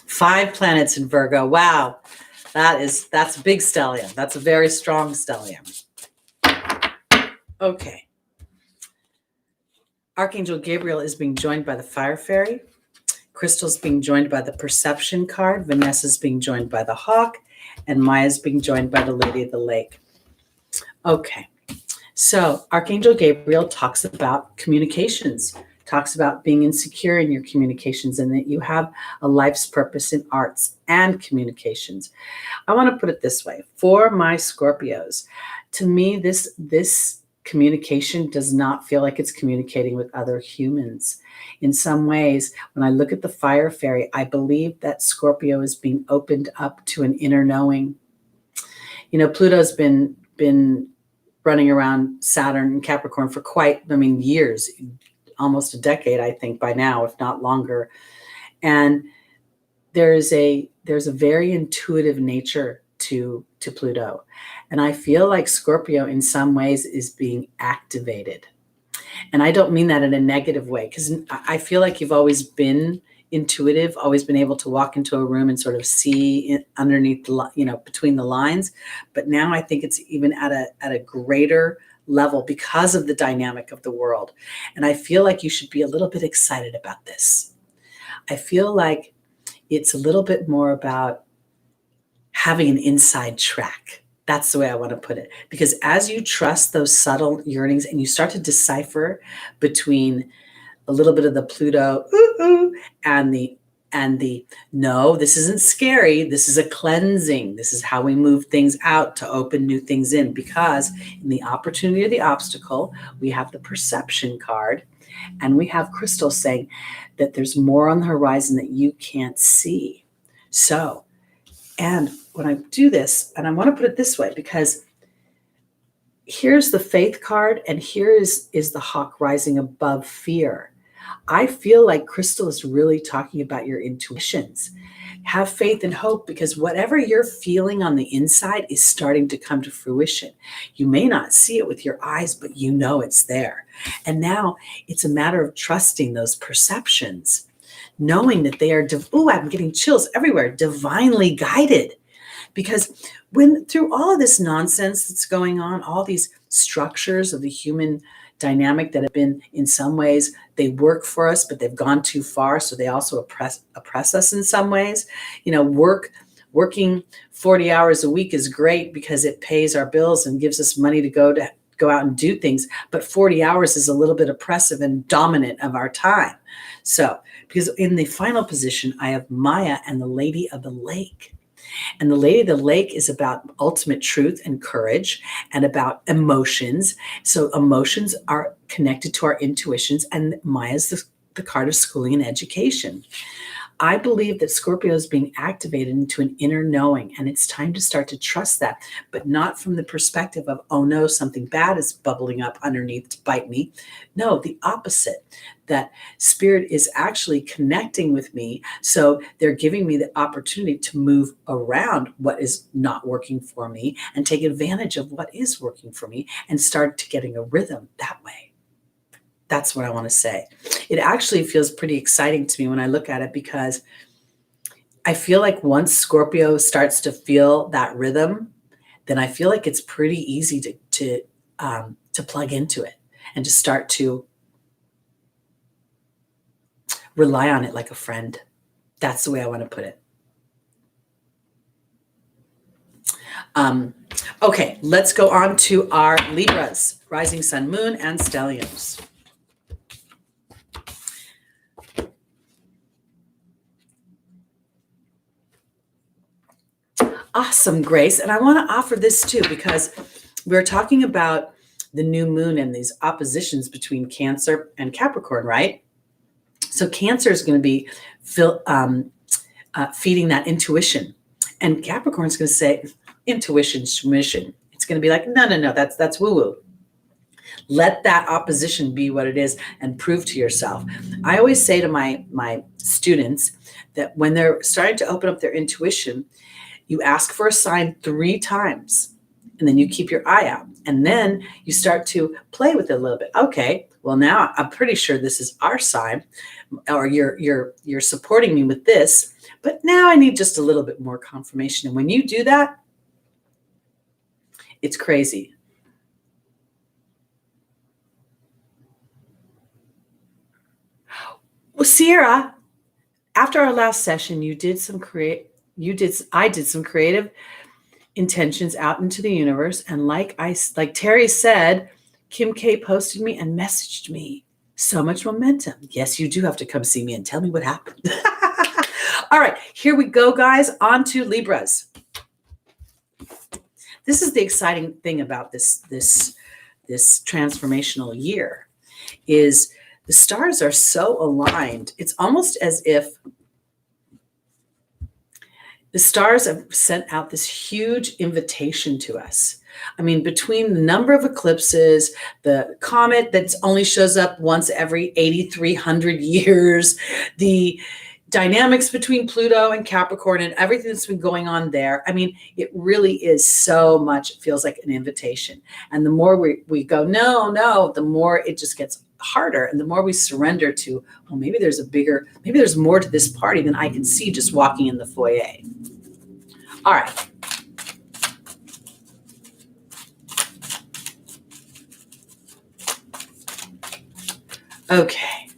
Five planets in Virgo. Wow. That's a big stellium. That's a very strong stellium. Okay. Archangel Gabriel is being joined by the Fire Fairy. Crystal's being joined by the Perception card. Vanessa's being joined by the Hawk. And Maya's being joined by the Lady of the Lake. Okay. So Archangel Gabriel talks about communications, talks about being insecure in your communications and that you have a life's purpose in arts and communications. I want to put it this way. For my Scorpios, to me, this communication does not feel like it's communicating with other humans. In some ways, when I look at the fire fairy, I believe that Scorpio is being opened up to an inner knowing. Pluto's been running around Saturn and Capricorn for years, almost a decade, I think by now, if not longer. And there's a very intuitive nature to Pluto. And I feel like Scorpio in some ways is being activated. And I don't mean that in a negative way, because I feel like you've always been intuitive, always been able to walk into a room and sort of see underneath between the lines. But now I think it's even at a greater level because of the dynamic of the world. And I feel like you should be a little bit excited about this. I feel like it's a little bit more about having an inside track. That's the way I want to put it. Because as you trust those subtle yearnings and you start to decipher between a little bit of the Pluto and the no, this isn't scary. This is a cleansing. This is how we move things out to open new things in. Because in the opportunity or the obstacle, we have the perception card and we have crystal saying that there's more on the horizon that you can't see. So, and when I do this, and I want to put it this way, because here's the faith card and here is the hawk rising above fear. I feel like crystal is really talking about your intuitions. Have faith and hope, because whatever you're feeling on the inside is starting to come to fruition. You may not see it with your eyes, but you know it's there. And now it's a matter of trusting those perceptions, knowing that they are, I'm getting chills everywhere, divinely guided. Because when through all of this nonsense that's going on, all these structures of the human dynamic that have been, in some ways, they work for us, but they've gone too far. So they also oppress us in some ways. Working 40 hours a week is great because it pays our bills and gives us money to go out and do things. But 40 hours is a little bit oppressive and dominant of our time. So, because in the final position, I have Maya and the Lady of the Lake. And the Lady of the Lake is about ultimate truth and courage and about emotions. So emotions are connected to our intuitions, and Maya's the card of schooling and education. I believe that Scorpio is being activated into an inner knowing, and it's time to start to trust that, but not from the perspective of, oh no, something bad is bubbling up underneath to bite me. No, the opposite, that spirit is actually connecting with me. So they're giving me the opportunity to move around what is not working for me and take advantage of what is working for me and start to getting a rhythm that way. That's what I want to say. It actually feels pretty exciting to me when I look at it, because I feel like once Scorpio starts to feel that rhythm, then I feel like it's pretty easy to plug into it and to start to rely on it like a friend. That's the way I want to put it. Okay, let's go on to our Libras, rising sun, moon, and stelliums. Awesome, Grace. And I want to offer this too, because we're talking about the new moon and these oppositions between Cancer and Capricorn, right? So Cancer is going to be feeding that intuition. And Capricorn is going to say, intuition, submission. It's going to be like, no, that's woo-woo. Let that opposition be what it is and prove to yourself. I always say to my students that when they're starting to open up their intuition, you ask for a sign 3 times, and then you keep your eye out. And then you start to play with it a little bit. Okay, well, now I'm pretty sure this is our sign, or you're supporting me with this, but now I need just a little bit more confirmation. And when you do that, it's crazy. Well, Sierra, after our last session, I did some creative intentions out into the universe. And like Teri said, Kim K posted me and messaged me. So much momentum. Yes, you do have to come see me and tell me what happened. All right, here we go, guys. On to Libras. This is the exciting thing about this transformational year, is the stars are so aligned. It's almost as if the stars have sent out this huge invitation to us. I mean, between the number of eclipses, the comet that only shows up once every 8,300 years, the dynamics between Pluto and Capricorn and everything that's been going on there. I mean, it really is so much, it feels like an invitation. And the more we go, no, the more it just gets harder. And the more we surrender to, well, maybe there's more to this party than I can see just walking in the foyer. All right. Okay.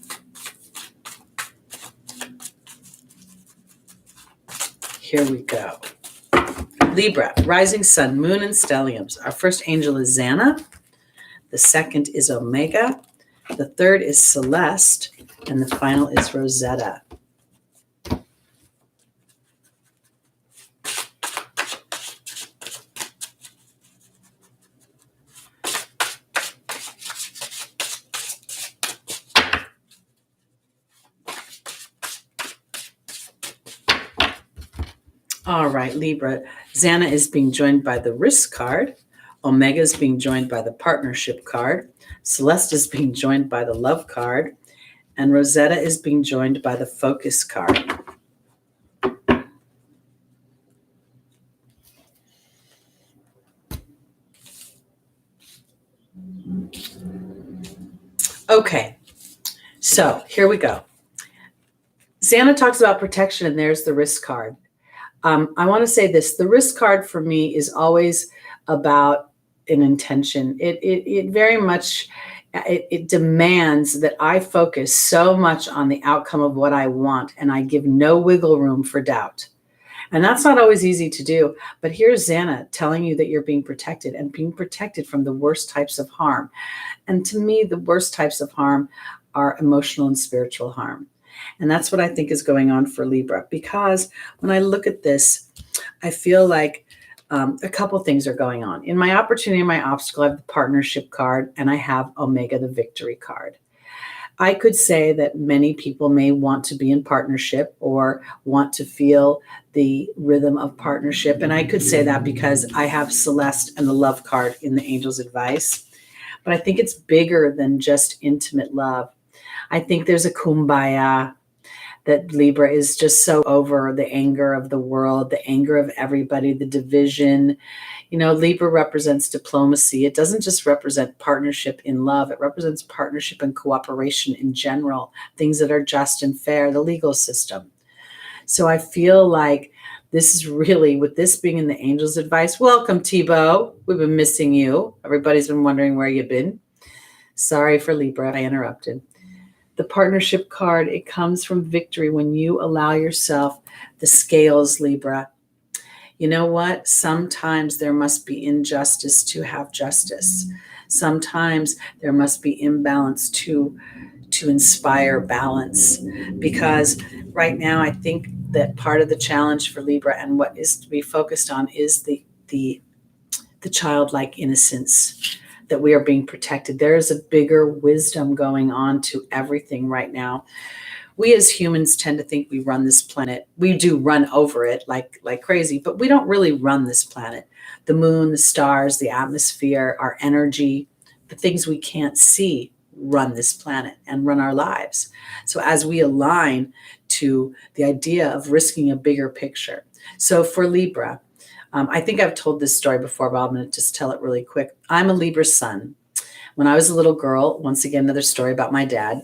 Here we go. Libra, rising sun, moon, and stelliums. Our first angel is Xana. The second is Omega. The third is Celeste. And the final is Rosetta. All right, Libra. Xana is being joined by the risk card. Omega is being joined by the partnership card. Celeste is being joined by the love card. And Rosetta is being joined by the focus card. Okay, so here we go. Xana talks about protection, and there's the risk card. I want to say this. The risk card for me is always about an intention. It very much, it demands that I focus so much on the outcome of what I want, and I give no wiggle room for doubt. And that's not always easy to do. But here's Xana telling you that you're being protected, and being protected from the worst types of harm. And to me, the worst types of harm are emotional and spiritual harm. And that's what I think is going on for Libra, because when I look at this, I feel like a couple things are going on. In my opportunity and my obstacle, I have the partnership card, and I have Omega, the victory card. I could say that many people may want to be in partnership or want to feel the rhythm of partnership. And I could say that because I have Celeste and the love card in the Angel's Advice. But I think it's bigger than just intimate love. I think there's a kumbaya, that Libra is just so over the anger of the world, the anger of everybody, the division. You know, Libra represents diplomacy. It doesn't just represent partnership in love. It represents partnership and cooperation in general, things that are just and fair, the legal system. So I feel like this is really, with this being in the Angel's Advice, welcome, Thibaut. We've been missing you. Everybody's been wondering where you've been. Sorry for Libra, I interrupted. The partnership card, it comes from victory when you allow yourself the scales, Libra. You know what? Sometimes there must be injustice to have justice. Sometimes there must be imbalance to inspire balance. Because right now, I think that part of the challenge for Libra and what is to be focused on is the childlike innocence, that we are being protected. There is a bigger wisdom going on to everything right now. We as humans tend to think we run this planet. We do run over it like crazy, but we don't really run this planet. The moon, the stars, the atmosphere, our energy, the things we can't see run this planet and run our lives. So as we align to the idea of risking a bigger picture. So for Libra, I think I've told this story before, but I'm going to just tell it really quick. I'm a Libra sun. When I was a little girl, once again, another story about my dad.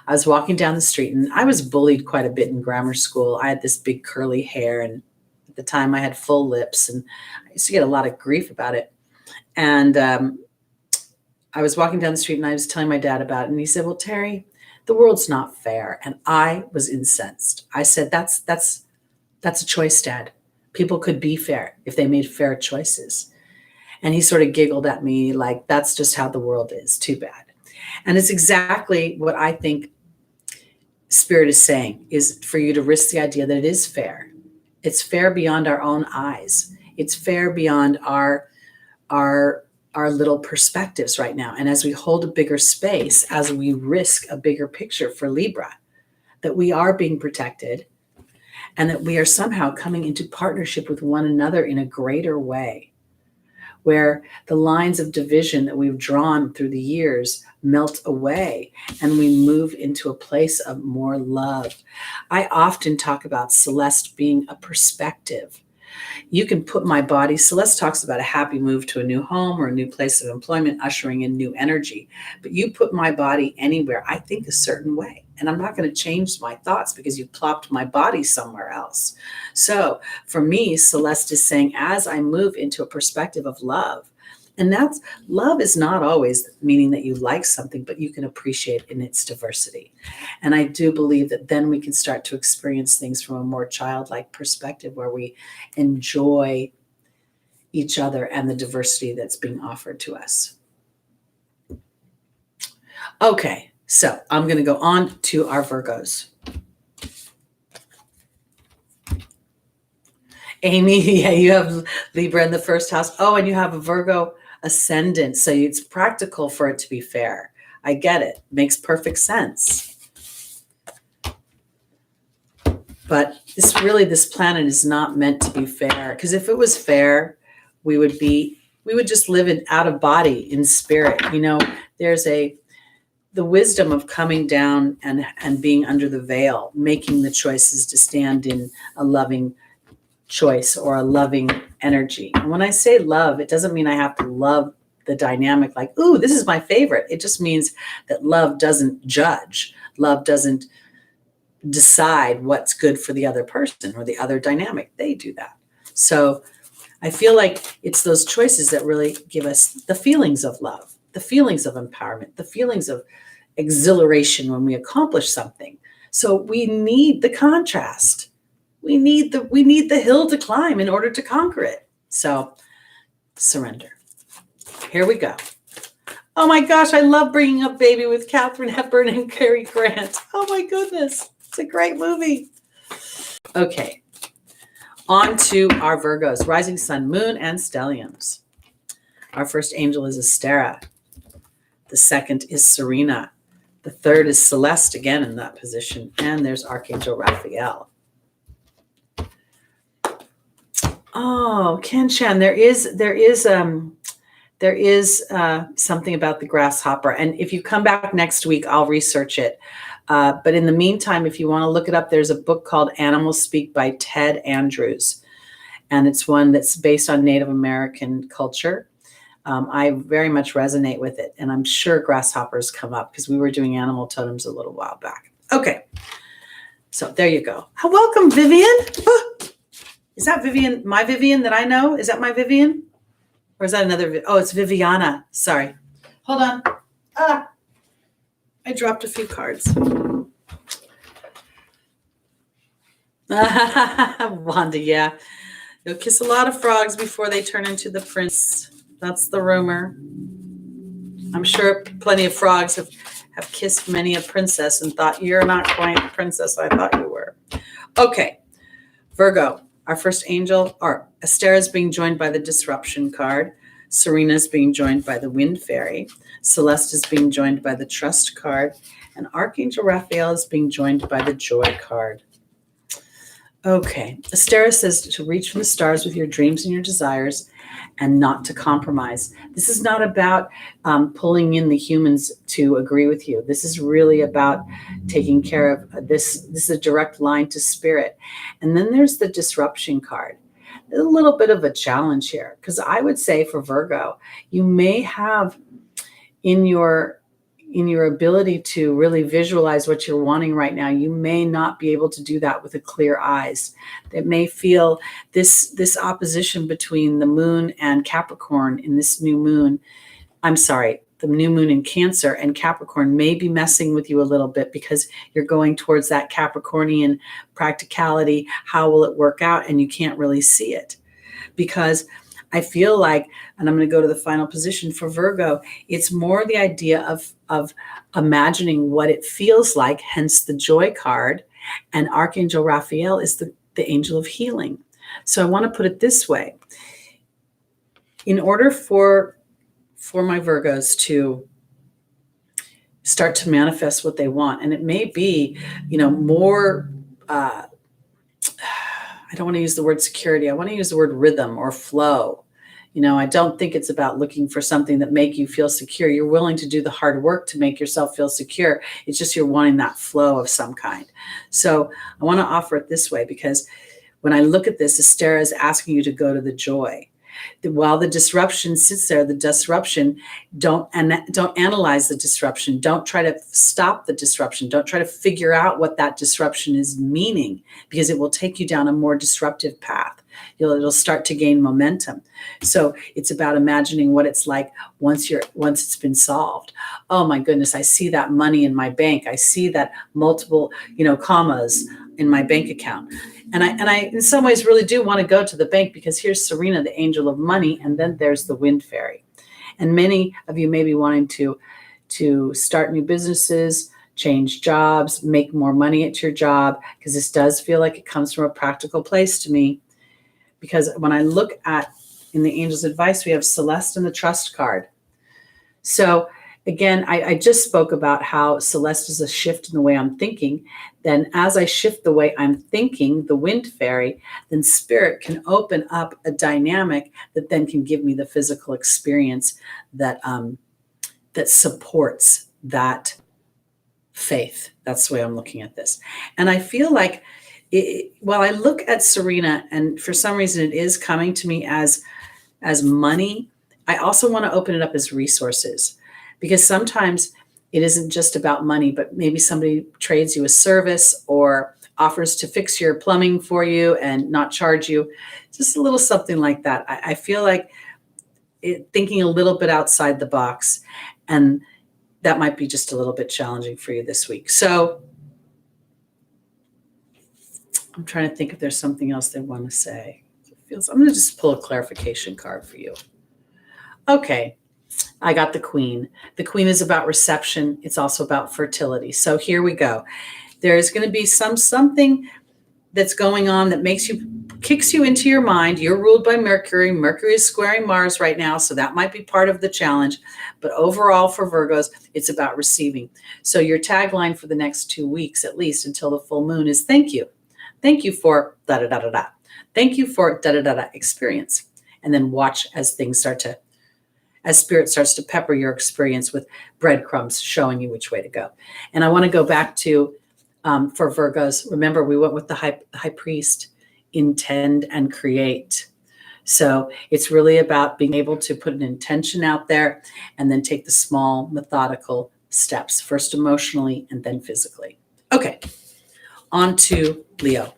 I was walking down the street, and I was bullied quite a bit in grammar school. I had this big curly hair, and at the time I had full lips, and I used to get a lot of grief about it. And I was walking down the street, and I was telling my dad about it, and he said, well, Teri, the world's not fair. And I was incensed. I said, that's a choice, Dad. People could be fair if they made fair choices. And he sort of giggled at me like, that's just how the world is. Too bad. And it's exactly what I think Spirit is saying, is for you to risk the idea that it is fair. It's fair beyond our own eyes. It's fair beyond our little perspectives right now. And as we hold a bigger space, as we risk a bigger picture for Libra, that we are being protected and that we are somehow coming into partnership with one another in a greater way, where the lines of division that we've drawn through the years melt away and we move into a place of more love. I often talk about Celeste being a perspective. You can put my body, Celeste talks about a happy move to a new home or a new place of employment, ushering in new energy. But you put my body anywhere, I think a certain way. And I'm not going to change my thoughts because you plopped my body somewhere else. So for me, Celeste is saying, as I move into a perspective of love, and that's love is not always meaning that you like something, but you can appreciate in its diversity. And I do believe that then we can start to experience things from a more childlike perspective where we enjoy each other and the diversity that's being offered to us. Okay, so I'm going to go on to our Virgos. Amy, yeah, you have Libra in the first house. Oh, and you have a Virgo ascendant. So it's practical for it to be fair. I get it. Makes perfect sense. But this planet is not meant to be fair. Because if it was fair, we would just live out of body in spirit. You know, there's the wisdom of coming down and being under the veil, making the choices to stand in a loving choice or a loving energy. And when I say love, it doesn't mean I have to love the dynamic like, ooh, this is my favorite. It just means that love doesn't judge. Love doesn't decide what's good for the other person or the other dynamic. They do that. So I feel like it's those choices that really give us the feelings of love, the feelings of empowerment, the feelings of exhilaration when we accomplish something. So we need the contrast. We need the hill to climb in order to conquer it. So surrender. Here we go. Oh my gosh, I love bringing up Baby with Katharine Hepburn and Cary Grant. Oh my goodness, it's a great movie. Okay, on to our Virgos, rising sun, moon, and stelliums. Our first angel is Astera. The second is Serena. The third is Celeste, again in that position. And there's Archangel Raphael. Oh, Kenshan, there is something about the grasshopper. And if you come back next week, I'll research it. But in the meantime, if you want to look it up, there's a book called Animals Speak by Ted Andrews. And it's one that's based on Native American culture. I very much resonate with it. And I'm sure grasshoppers come up because we were doing animal totems a little while back. Okay. So there you go. Welcome, Vivian. Is that Vivian, my Vivian that I know? Is that my Vivian? Or is that another? Oh, it's Viviana. Sorry. Hold on. I dropped a few cards. Wanda, yeah. You'll kiss a lot of frogs before they turn into the prince. That's the rumor. I'm sure plenty of frogs have kissed many a princess and thought, you're not quite the princess I thought you were. Okay. Virgo. Our first angel, Astera is being joined by the Disruption card. Serena is being joined by the Wind Fairy. Celeste is being joined by the Trust card. And Archangel Raphael is being joined by the Joy card. Okay. Astera says to reach for the stars with your dreams and your desires and not to compromise. This is not about pulling in the humans to agree with you. This is really about taking care of this. This is a direct line to spirit. And then there's the Disruption card. There's a little bit of a challenge here because I would say for Virgo, you may have in your ability to really visualize what you're wanting right now, you may not be able to do that with a clear eyes. It may feel this opposition between the moon and Capricorn in this new moon. I'm sorry, the new moon in Cancer and Capricorn may be messing with you a little bit because you're going towards that Capricornian practicality. How will it work out? And you can't really see it because I feel like, and I'm going to go to the final position for Virgo, it's more the idea of imagining what it feels like, hence the joy card. And Archangel Raphael is the angel of healing. So I want to put it this way. In order for my Virgos to start to manifest what they want, and it may be, more, I don't want to use the word security. I want to use the word rhythm or flow. I don't think it's about looking for something that make you feel secure. You're willing to do the hard work to make yourself feel secure. It's just you're wanting that flow of some kind. So I want to offer it this way, because when I look at this, Estera is asking you to go to the joy. While the disruption sits there, the disruption, don't analyze the disruption. Don't try to stop the disruption. Don't try to figure out what that disruption is meaning, because it will take you down a more disruptive path. It'll start to gain momentum. So it's about imagining what it's like once it's been solved. Oh my goodness, I see that money in my bank. I see that multiple, commas in my bank account. And I in some ways really do want to go to the bank, because here's Serena, the angel of money, and then there's the wind fairy. And many of you may be wanting to start new businesses, change jobs, make more money at your job, because this does feel like it comes from a practical place to me. Because when I look at, in the angel's advice, we have Celeste and the trust card. So again, I just spoke about how Celeste is a shift in the way I'm thinking. Then as I shift the way I'm thinking, the wind fairy, then spirit can open up a dynamic that then can give me the physical experience that supports that faith. That's the way I'm looking at this. And I feel like while I look at Serena, and for some reason it is coming to me as money, I also want to open it up as resources. Because sometimes it isn't just about money, but maybe somebody trades you a service or offers to fix your plumbing for you and not charge you. Just a little something like that. I feel like thinking a little bit outside the box, and that might be just a little bit challenging for you this week. So I'm trying to think if there's something else they want to say. I'm going to just pull a clarification card for you. Okay. I got the Queen. The Queen is about reception. It's also about fertility. So here we go. There's going to be something that's going on that kicks you into your mind. You're ruled by Mercury. Mercury is squaring Mars right now, so that might be part of the challenge. But overall for Virgos, it's about receiving. So your tagline for the next 2 weeks, at least until the full moon, is thank you. Thank you for da-da-da-da-da. Thank you for da-da-da-da experience. And then watch as spirit starts to pepper your experience with breadcrumbs showing you which way to go. And I want to go back to, for Virgos, remember we went with the high priest, intend and create. So it's really about being able to put an intention out there and then take the small methodical steps, first emotionally and then physically. Okay, on to Leo.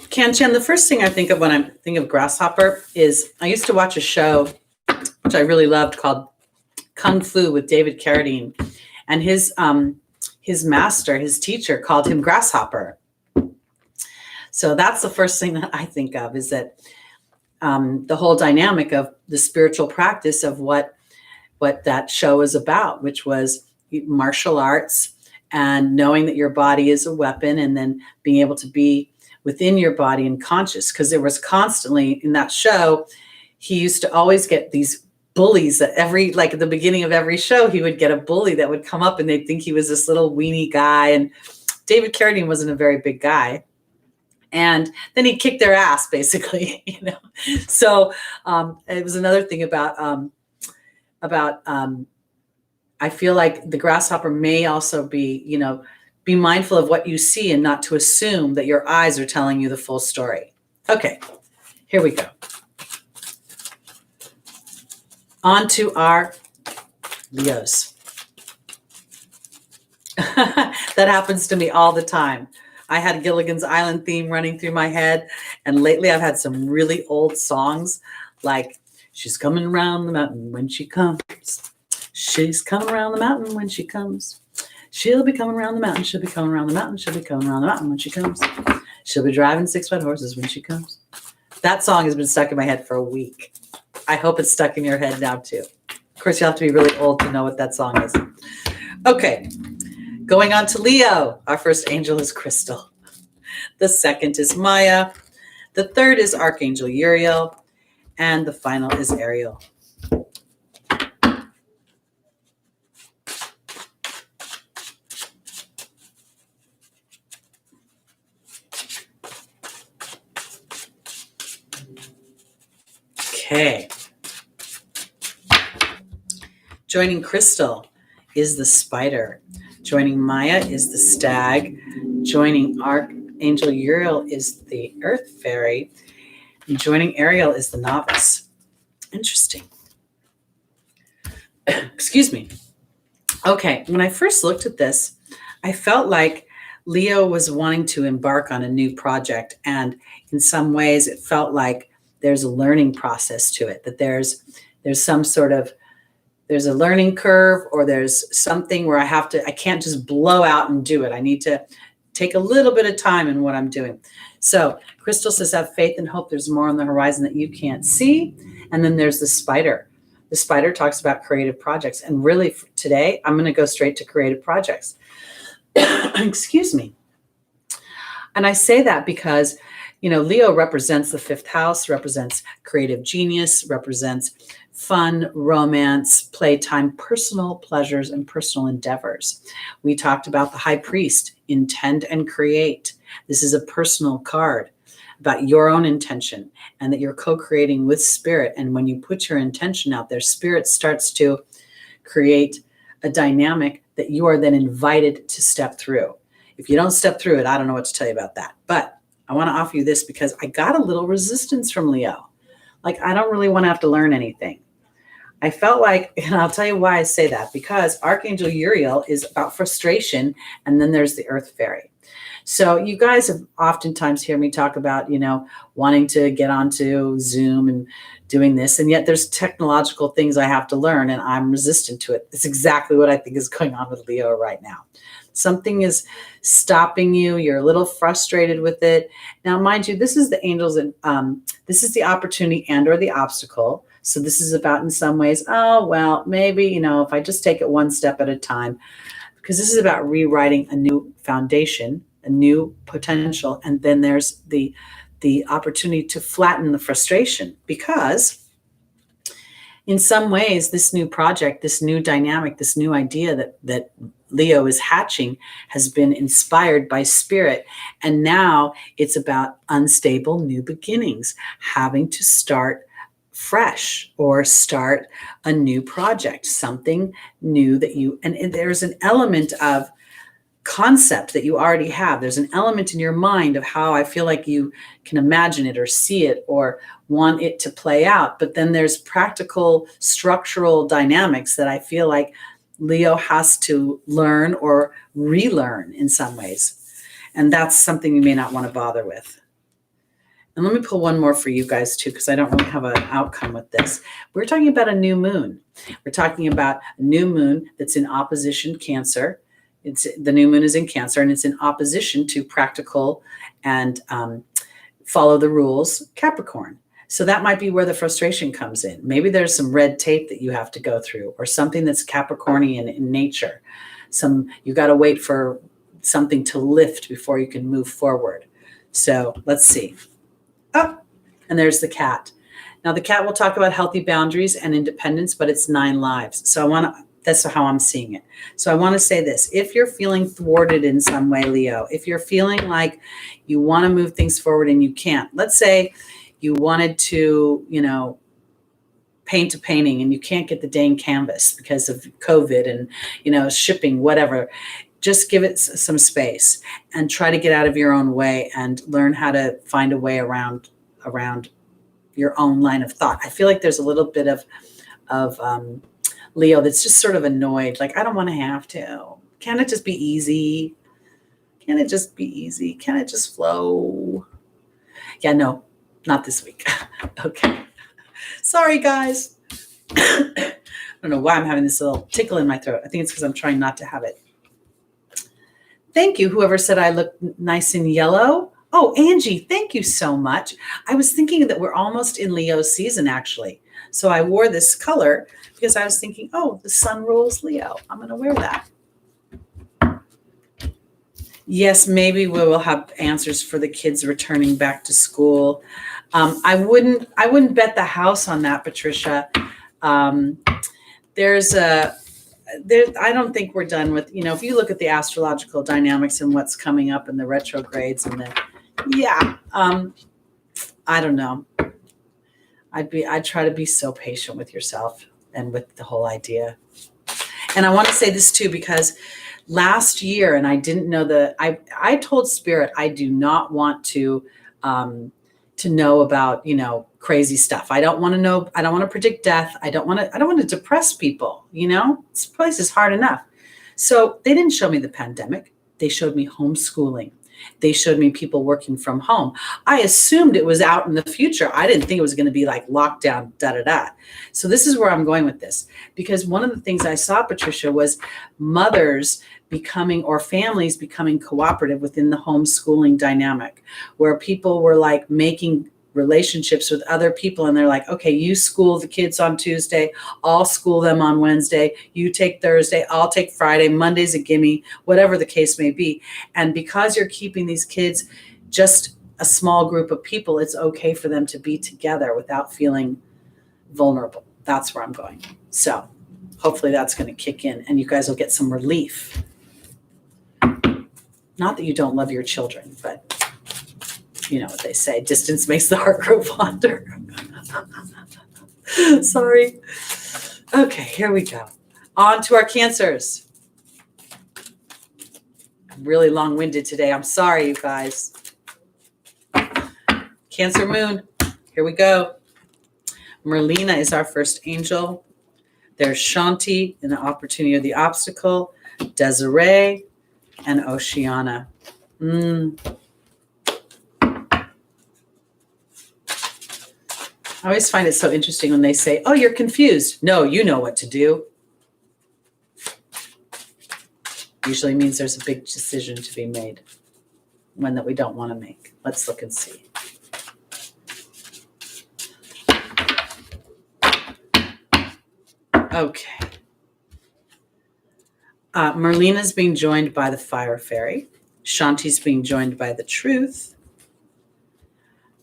Kanchan, the first thing I think of when I think of grasshopper is I used to watch a show, which I really loved, called Kung Fu with David Carradine. And his master, his teacher, called him Grasshopper. So that's the first thing that I think of, is that the whole dynamic of the spiritual practice of what that show is about, which was martial arts and knowing that your body is a weapon, and then being able to be within your body and conscious. Because there was constantly in that show, he used to always get these bullies at at the beginning of every show, he would get a bully that would come up and they'd think he was this little weenie guy. And David Carradine wasn't a very big guy. And then he kicked their ass, basically, So it was another thing about I feel like the grasshopper may also be, be mindful of what you see and not to assume that your eyes are telling you the full story. Okay, here we go. On to our Leos. That happens to me all the time. I had Gilligan's Island theme running through my head, and lately I've had some really old songs like she's coming around the mountain when she comes. She's coming around the mountain when she comes. She'll be coming around the mountain. She'll be coming around the mountain. She'll be coming around the mountain when she comes. She'll be driving 6 white horses when she comes. That song has been stuck in my head for a week. I hope it's stuck in your head now too. Of course, you have to be really old to know what that song is. Okay, going on to Leo. Our first angel is Crystal. The second is Maya. The third is Archangel Uriel. And the final is Ariel. Okay. Joining Crystal is the spider. Joining Maya is the stag. Joining Archangel Uriel is the earth fairy. And joining Ariel is the novice. Interesting. Excuse me. Okay, when I first looked at this, I felt like Leo was wanting to embark on a new project. And in some ways, it felt like there's a learning process to it, that there's some sort of, there's a learning curve, or there's something where I can't just blow out and do it. I need to take a little bit of time in what I'm doing. So Crystal says, have faith and hope. There's more on the horizon that you can't see. And then there's the spider. The spider talks about creative projects. And really today, I'm going to go straight to creative projects. Excuse me. And I say that because, Leo represents the 5th house, represents creative genius, represents fun, romance, playtime, personal pleasures, and personal endeavors. We talked about the high priest, intend and create. This is a personal card about your own intention and that you're co-creating with spirit. And when you put your intention out there, spirit starts to create a dynamic that you are then invited to step through. If you don't step through it, I don't know what to tell you about that. But I want to offer you this because I got a little resistance from Leo. Like, I don't really want to have to learn anything. I felt like, and I'll tell you why I say that, because Archangel Uriel is about frustration, and then there's the earth fairy. So you guys have oftentimes heard me talk about, wanting to get onto Zoom and doing this, and yet there's technological things I have to learn, and I'm resistant to it. It's exactly what I think is going on with Leo right now. Something is stopping you. You're a little frustrated with it. Now, mind you, this is the angels, and this is the opportunity and or the obstacle. So this is about, in some ways, maybe, if I just take it one step at a time, because this is about rewriting a new foundation, a new potential. And then there's the opportunity to flatten the frustration, because in some ways, this new project, this new dynamic, this new idea that Leo is hatching has been inspired by spirit. And now it's about unstable new beginnings, having to start fresh or start a new project, something new that and there's an element of concept that you already have. There's an element in your mind of how I feel like you can imagine it or see it or want it to play out. But then there's practical structural dynamics that I feel like Leo has to learn or relearn in some ways. And that's something you may not want to bother with. And let me pull one more for you guys too, because I don't really have an outcome with this. We're talking about a new moon. We're talking about a new moon that's in opposition Cancer. The new moon is in Cancer, and it's in opposition to practical and follow the rules Capricorn. So that might be where the frustration comes in. Maybe there's some red tape that you have to go through, or something that's Capricornian in nature. You got to wait for something to lift before you can move forward. So let's see. Oh, and there's the cat. Now the cat will talk about healthy boundaries and independence, but it's 9 lives. So that's how I'm seeing it. So I want to say this. If you're feeling thwarted in some way, Leo, if you're feeling like you want to move things forward and you can't, let's say you wanted to, paint a painting and you can't get the dang canvas because of COVID and, shipping, whatever, just give it some space and try to get out of your own way and learn how to find a way around your own line of thought. I feel like there's a little bit of Leo that's just sort of annoyed. Like, I don't want to have to. Can't it just be easy? Can it just be easy? Can it just flow? Yeah, no, not this week. Okay. Sorry, guys. I don't know why I'm having this little tickle in my throat. I think it's because I'm trying not to have it. Thank you, whoever said I look nice in yellow. Oh, Angie, thank you so much. I was thinking that we're almost in Leo season, actually. So I wore this color because I was thinking, oh, the sun rules Leo. I'm going to wear that. Yes, maybe we will have answers for the kids returning back to school. I wouldn't bet the house on that, Patricia. I don't think we're done with, if you look at the astrological dynamics and what's coming up in the retrogrades and I don't know. I'd try to be so patient with yourself and with the whole idea. And I want to say this too, because last year, and I didn't know I told Spirit, I do not want to know about, crazy stuff. I don't want to know. I don't want to predict death. I don't want to depress people. This place is hard enough. So they didn't show me the pandemic. They showed me homeschooling. They showed me people working from home. I assumed it was out in the future. I didn't think it was going to be like lockdown, So this is where I'm going with this, because one of the things I saw, Patricia, was mothers becoming, or families becoming cooperative within the homeschooling dynamic, where people were like making relationships with other people, and they're like, okay, you school the kids on Tuesday, I'll school them on Wednesday, you take Thursday, I'll take Friday, Monday's a gimme, whatever the case may be. And because you're keeping these kids just a small group of people, it's okay for them to be together without feeling vulnerable. That's where I'm going. So hopefully that's going to kick in and you guys will get some relief. Not that you don't love your children, but you know what they say, distance makes the heart grow fonder. Sorry. Okay, here we go. On to our Cancers. I'm really long-winded today. I'm sorry, you guys. Cancer moon. Here we go. Merlina is our first angel. There's Shanti in the opportunity of the obstacle, Desiree, and Oceana. I always find it so interesting when they say, oh, you're confused. No, you know what to do. Usually means there's a big decision to be made, one that we don't want to make. Let's look and see. Okay. Merlina's being joined by the Fire Fairy. Shanti's being joined by the Truth.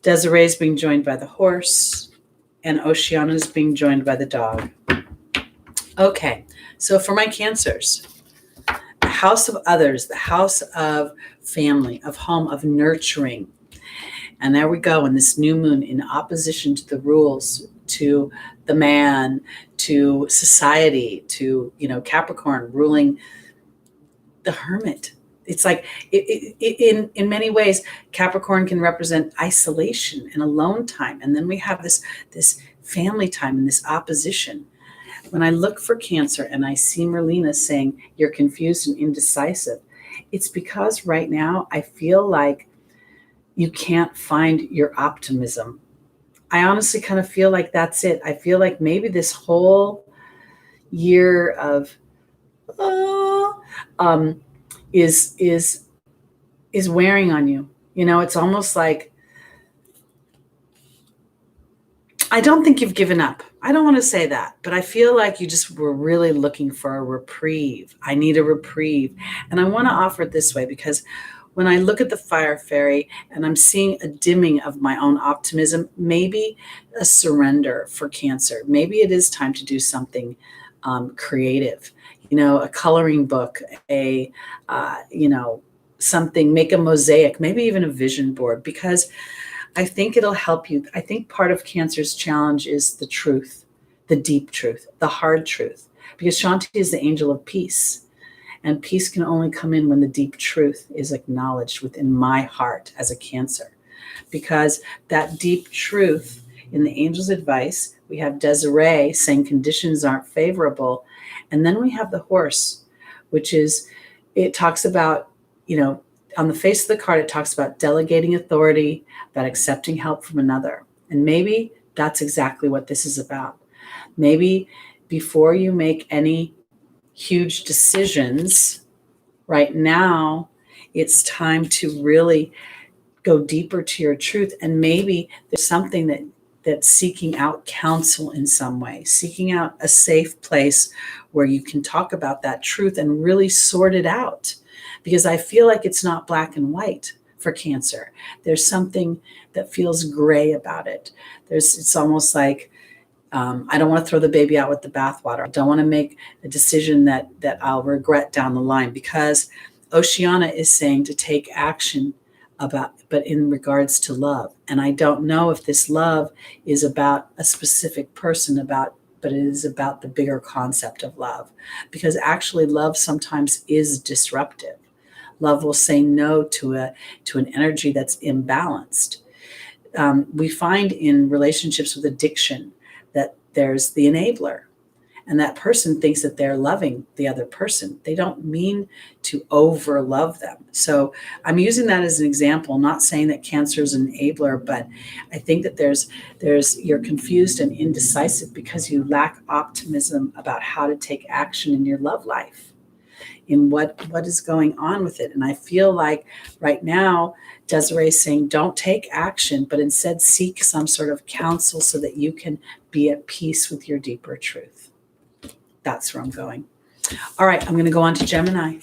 Desiree's being joined by the Horse. And Oceana's being joined by the Dog. Okay, so for my Cancers, the house of others, the house of family, of home, of nurturing. And there we go in this new moon in opposition to the rules, to the man, to society, to, Capricorn ruling the Hermit. It's like in many ways, Capricorn can represent isolation and alone time. And then we have this family time and this opposition. When I look for Cancer and I see Merlina saying you're confused and indecisive, it's because right now I feel like you can't find your optimism. I honestly kind of feel like that's it. I feel like maybe this whole year of is wearing on you. It's almost like, I don't think you've given up. I don't want to say that, but I feel like you just were really looking for a reprieve. I need a reprieve. And I want to offer it this way, because when I look at the Fire Fairy and I'm seeing a dimming of my own optimism, maybe a surrender for Cancer. Maybe it is time to do something creative. A coloring book, something, make a mosaic, maybe even a vision board, because I think it'll help you. I think part of Cancer's challenge is the truth, the deep truth, the hard truth, because Shanti is the angel of peace, and peace can only come in when the deep truth is acknowledged within my heart as a Cancer, because that deep truth in the angel's advice, We have Desiree saying conditions aren't favorable. And then we have the horse, which is, it talks about, on the face of the card, it talks about delegating authority, about accepting help from another. And maybe that's exactly what this is about. Maybe before you make any huge decisions right now, it's time to really go deeper to your truth. And maybe there's something that's seeking out counsel in some way, seeking out a safe place where you can talk about that truth and really sort it out. Because I feel like it's not black and white for Cancer. There's something that feels gray about it. It's almost like, I don't want to throw the baby out with the bathwater. I don't want to make a decision that I'll regret down the line, because Oceana is saying to take action but in regards to love. And I don't know if this love is about a specific person, but it is about the bigger concept of love, because actually love sometimes is disruptive. Love will say no to an energy that's imbalanced. We find in relationships with addiction that there's the enabler, and that person thinks that they're loving the other person. They don't mean to over love them. So I'm using that as an example, not saying that Cancer is an enabler, but I think that you're confused and indecisive because you lack optimism about how to take action in your love life, in what is going on with it. And I feel like right now, Desiree is saying, don't take action, but instead seek some sort of counsel so that you can be at peace with your deeper truth. That's where I'm going. All right, I'm going to go on to Gemini.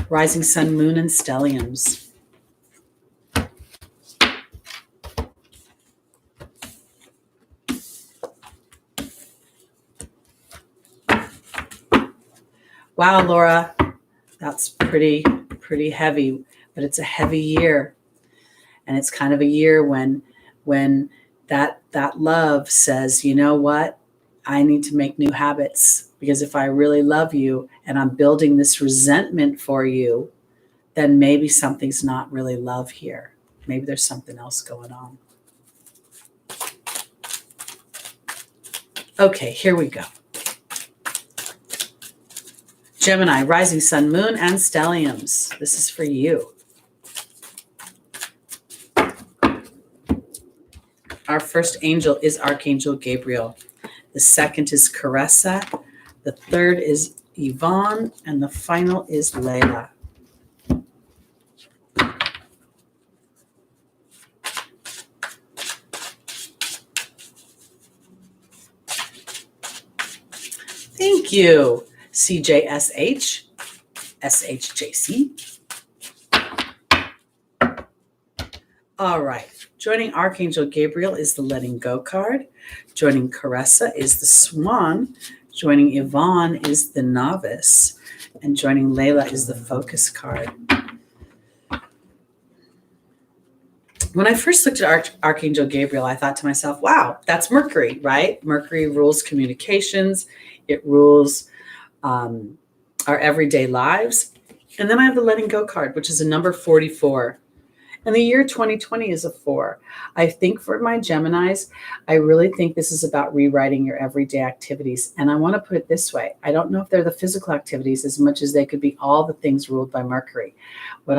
Rising Sun, Moon, and Stelliums. Wow, Laura, that's pretty heavy, but it's a heavy year. And it's kind of a year when that love says, you know what? I need to make new habits, because if I really love you and I'm building this resentment for you, then maybe something's not really love here. Maybe there's something else going on. Okay, here we go. Gemini, Rising Sun, Moon, and Stelliums. This is for you. Our first angel is Archangel Gabriel. The second is Caressa. The third is Yvonne. And the final is Lada. Thank you, CJSH, SHJC. All right. Joining Archangel Gabriel is the Letting Go card. Joining Caressa is the Swan. Joining Yvonne is the Novice. And joining Layla is the Focus card. When I first looked at Archangel Gabriel, I thought to myself, wow, that's Mercury, right? Mercury rules communications. It rules our everyday lives. And then I have the Letting Go card, which is a number 44. And the year 2020 is a 4. I think for my Geminis, I really think this is about rewriting your everyday activities. And I want to put it this way. I don't know if they're the physical activities as much as they could be all the things ruled by Mercury. What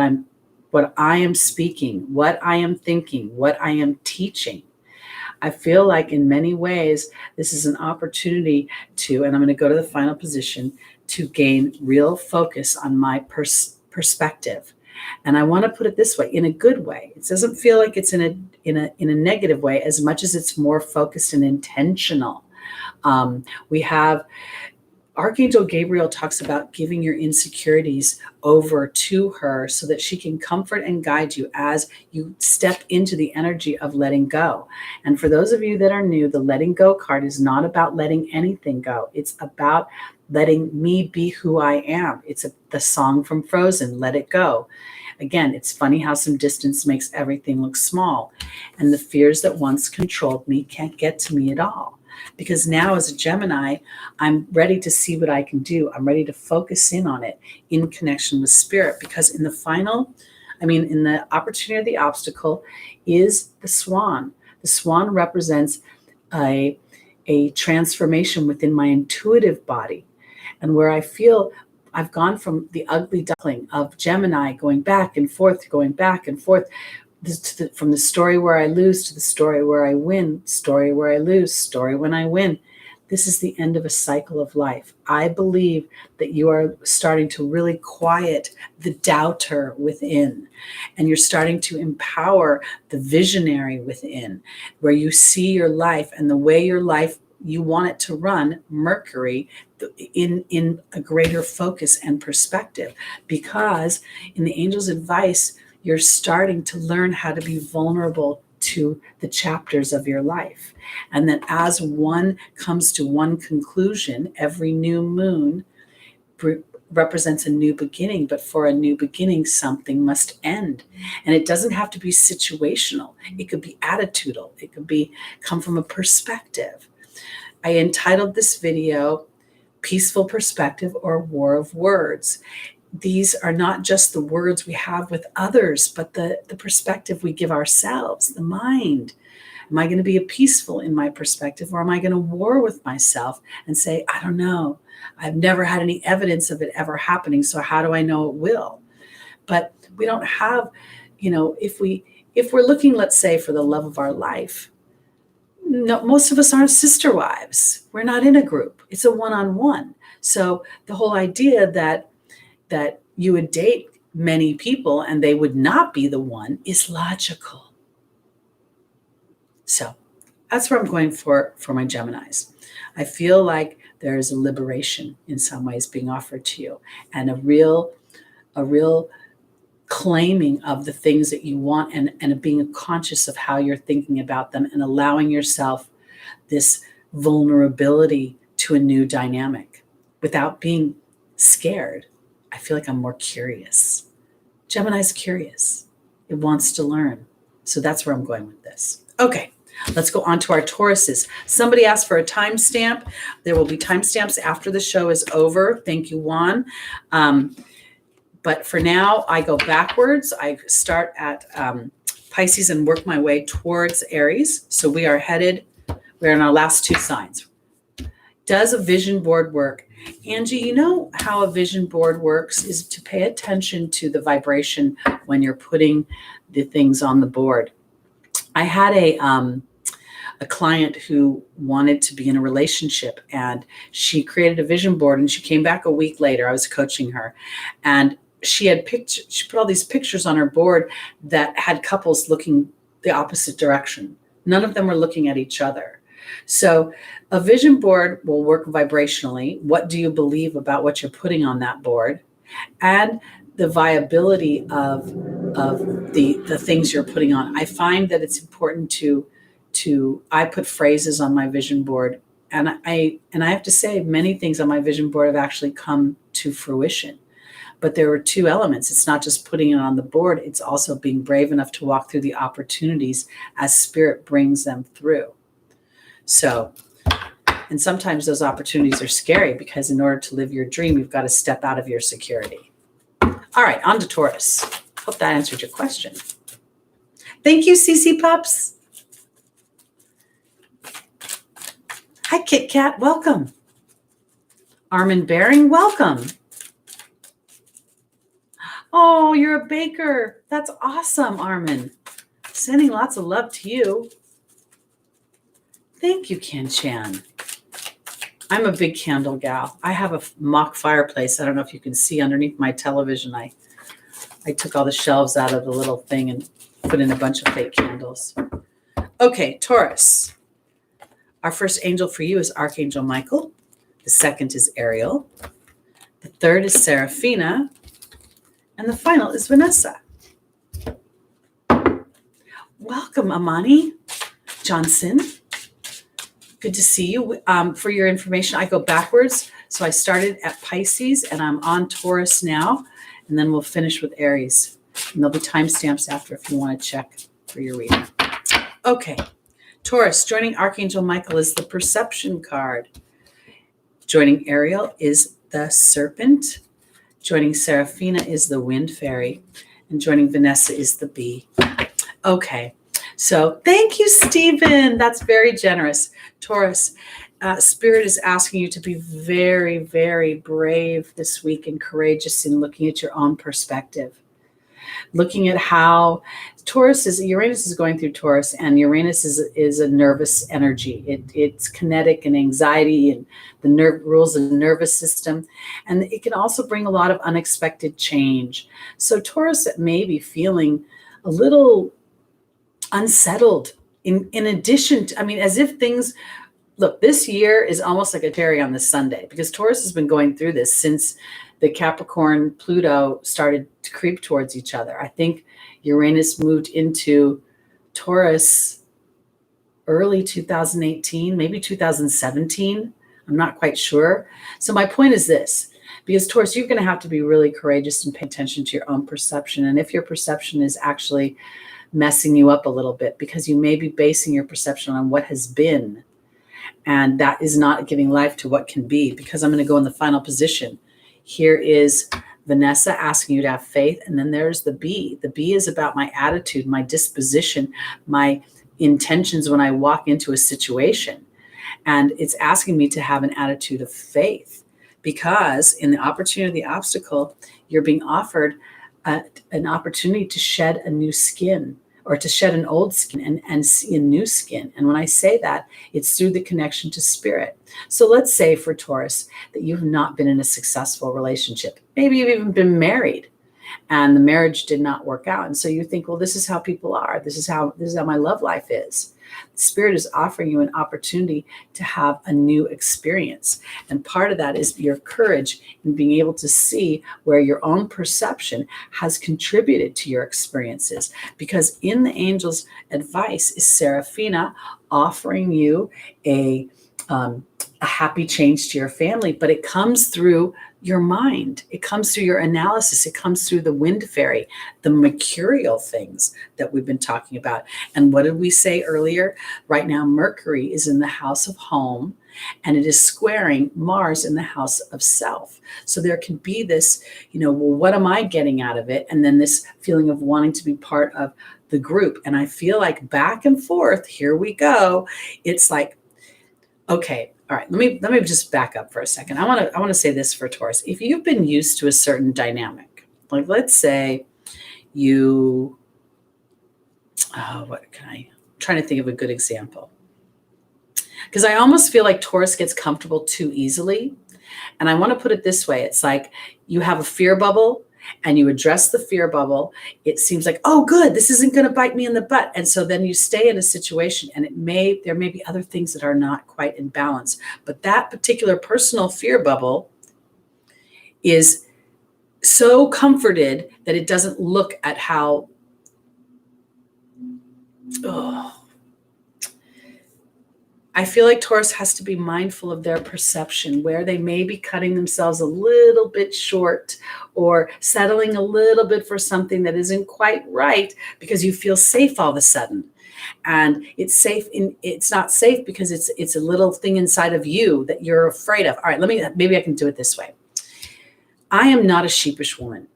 I am speaking, what I am thinking, what I am teaching. I feel like in many ways, this is an opportunity to, and I'm going to go to the final position, to gain real focus on my perspective. And I want to put it this way, in a good way. It doesn't feel like it's in a negative way as much as it's more focused and intentional. We have Archangel Gabriel talks about giving your insecurities over to her so that she can comfort and guide you as you step into the energy of letting go. And for those of you that are new, the Letting Go card is not about letting anything go. It's about letting me be who I am. It's the song from Frozen, Let It Go. Again, it's funny how some distance makes everything look small. And the fears that once controlled me can't get to me at all. Because now as a Gemini, I'm ready to see what I can do. I'm ready to focus in on it in connection with spirit. Because in the opportunity or the obstacle is the Swan. The Swan represents a transformation within my intuitive body, and where I feel I've gone from the ugly duckling of Gemini going back and forth, from the story where I lose to the story where I win, story where I lose, story when I win. This is the end of a cycle of life. I believe that you are starting to really quiet the doubter within, and you're starting to empower the visionary within, where you see your life and the way your life you want it to run, Mercury, in a greater focus and perspective. Because in the angel's advice, you're starting to learn how to be vulnerable to the chapters of your life. And that as one comes to one conclusion, every new moon represents a new beginning, but for a new beginning, something must end. And it doesn't have to be situational. It could be attitudinal. It could come from a perspective. I entitled this video, Peaceful Perspective or War of Words. These are not just the words we have with others, but the perspective we give ourselves, the mind. Am I going to be peaceful in my perspective, or am I going to war with myself and say, I don't know. I've never had any evidence of it ever happening, so how do I know it will? But we don't have, if we're looking, let's say, for the love of our life, no, most of us aren't sister wives. We're not in a group. It's a one-on-one. So the whole idea that you would date many people and they would not be the one is logical. So that's where I'm going for my Geminis. I feel like there is a liberation in some ways being offered to you, and a real claiming of the things that you want, and being conscious of how you're thinking about them, and allowing yourself this vulnerability to a new dynamic without being scared. I feel like I'm more curious. Gemini's curious. It wants to learn. So that's where I'm going with this. Okay, let's go on to our Tauruses. Somebody asked for a timestamp. There will be timestamps after the show is over. Thank you, Juan. But for now, I go backwards. I start at Pisces and work my way towards Aries. So we're in our last two signs. Does a vision board work? Angie, you know how a vision board works is to pay attention to the vibration when you're putting the things on the board. I had a client who wanted to be in a relationship, and she created a vision board, and she came back a week later. I was coaching her, and she put all these pictures on her board that had couples looking the opposite direction. None of them were looking at each other. So a vision board will work vibrationally. What do you believe about what you're putting on that board? And the viability of the things you're putting on. I find that it's important I put phrases on my vision board, and I have to say many things on my vision board have actually come to fruition. But there were two elements. It's not just putting it on the board. It's also being brave enough to walk through the opportunities as spirit brings them through. So, and sometimes those opportunities are scary, because in order to live your dream, you've got to step out of your security. All right, on to Taurus. Hope that answered your question. Thank you, CC Pups. Hi, Kit Kat. Welcome. Armin Baring, welcome. Oh, you're a baker. That's awesome, Armin. Sending lots of love to you. Thank you, Ken Chan. I'm a big candle gal. I have a mock fireplace. I don't know if you can see underneath my television. I took all the shelves out of the little thing and put in a bunch of fake candles. Okay, Taurus. Our first angel for you is Archangel Michael. The second is Ariel. The third is Seraphina. And the final is Vanessa. Welcome, Amani Johnson. Good to see you. For your information, I go backwards. So I started at Pisces, and I'm on Taurus now. And then we'll finish with Aries. And there'll be timestamps after if you want to check for your reading. Okay. Taurus, joining Archangel Michael is the Perception card. Joining Ariel is the Serpent. Joining Seraphina is the Wind Fairy. And joining Vanessa is the Bee. Okay, So thank you, Stephen. That's very generous. Taurus, Spirit is asking you to be very, very brave this week and courageous in looking at your own perspective. Looking at how Uranus is going through Taurus, and Uranus is a nervous energy. It's kinetic and anxiety, and the rules the nervous system, and it can also bring a lot of unexpected change. So Taurus may be feeling a little unsettled. In addition to, as if things. Look, this year is almost like a cherry on the sundae, because Taurus has been going through this since the Capricorn Pluto started to creep towards each other. I think Uranus moved into Taurus early 2018, maybe 2017. I'm not quite sure. So my point is this, because Taurus, you're going to have to be really courageous and pay attention to your own perception. And if your perception is actually messing you up a little bit, because you may be basing your perception on what has been, and that is not giving life to what can be, because I'm going to go in the final position. Here is Vanessa asking you to have faith. And then there's the B. The B is about my attitude, my disposition, my intentions when I walk into a situation. And it's asking me to have an attitude of faith, because in the opportunity, the obstacle, you're being offered an opportunity to shed a new skin, or to shed an old skin and see a new skin. And when I say that, it's through the connection to spirit. So let's say for Taurus that you've not been in a successful relationship. Maybe you've even been married and the marriage did not work out. And so you think, well, this is how people are. This is how my love life is. Spirit is offering you an opportunity to have a new experience. And part of that is your courage in being able to see where your own perception has contributed to your experiences. Because in the angel's advice is Seraphina offering you a happy change to your family, but it comes through your mind. It comes through your analysis. It comes through the wind fairy, the mercurial things that we've been talking about. And what did we say earlier? Right now, Mercury is in the house of home, and it is squaring Mars in the house of self. So there can be this, well, what am I getting out of it? And then this feeling of wanting to be part of the group. And I feel like back and forth, here we go. It's like, okay, all right, let me just back up for a second. I want to say this for Taurus. If you've been used to a certain dynamic, like let's say I'm trying to think of a good example. Because I almost feel like Taurus gets comfortable too easily. And I want to put it this way. It's like you have a fear bubble and you address the fear bubble. It seems like, oh, good, this isn't going to bite me in the butt. And so then you stay in a situation, and there may be other things that are not quite in balance. But that particular personal fear bubble is so comforted that it doesn't look at how, I feel like Taurus has to be mindful of their perception, where they may be cutting themselves a little bit short or settling a little bit for something that isn't quite right, because you feel safe all of a sudden. And it's not safe because it's a little thing inside of you that you're afraid of. All right, maybe I can do it this way. I am not a sheepish woman.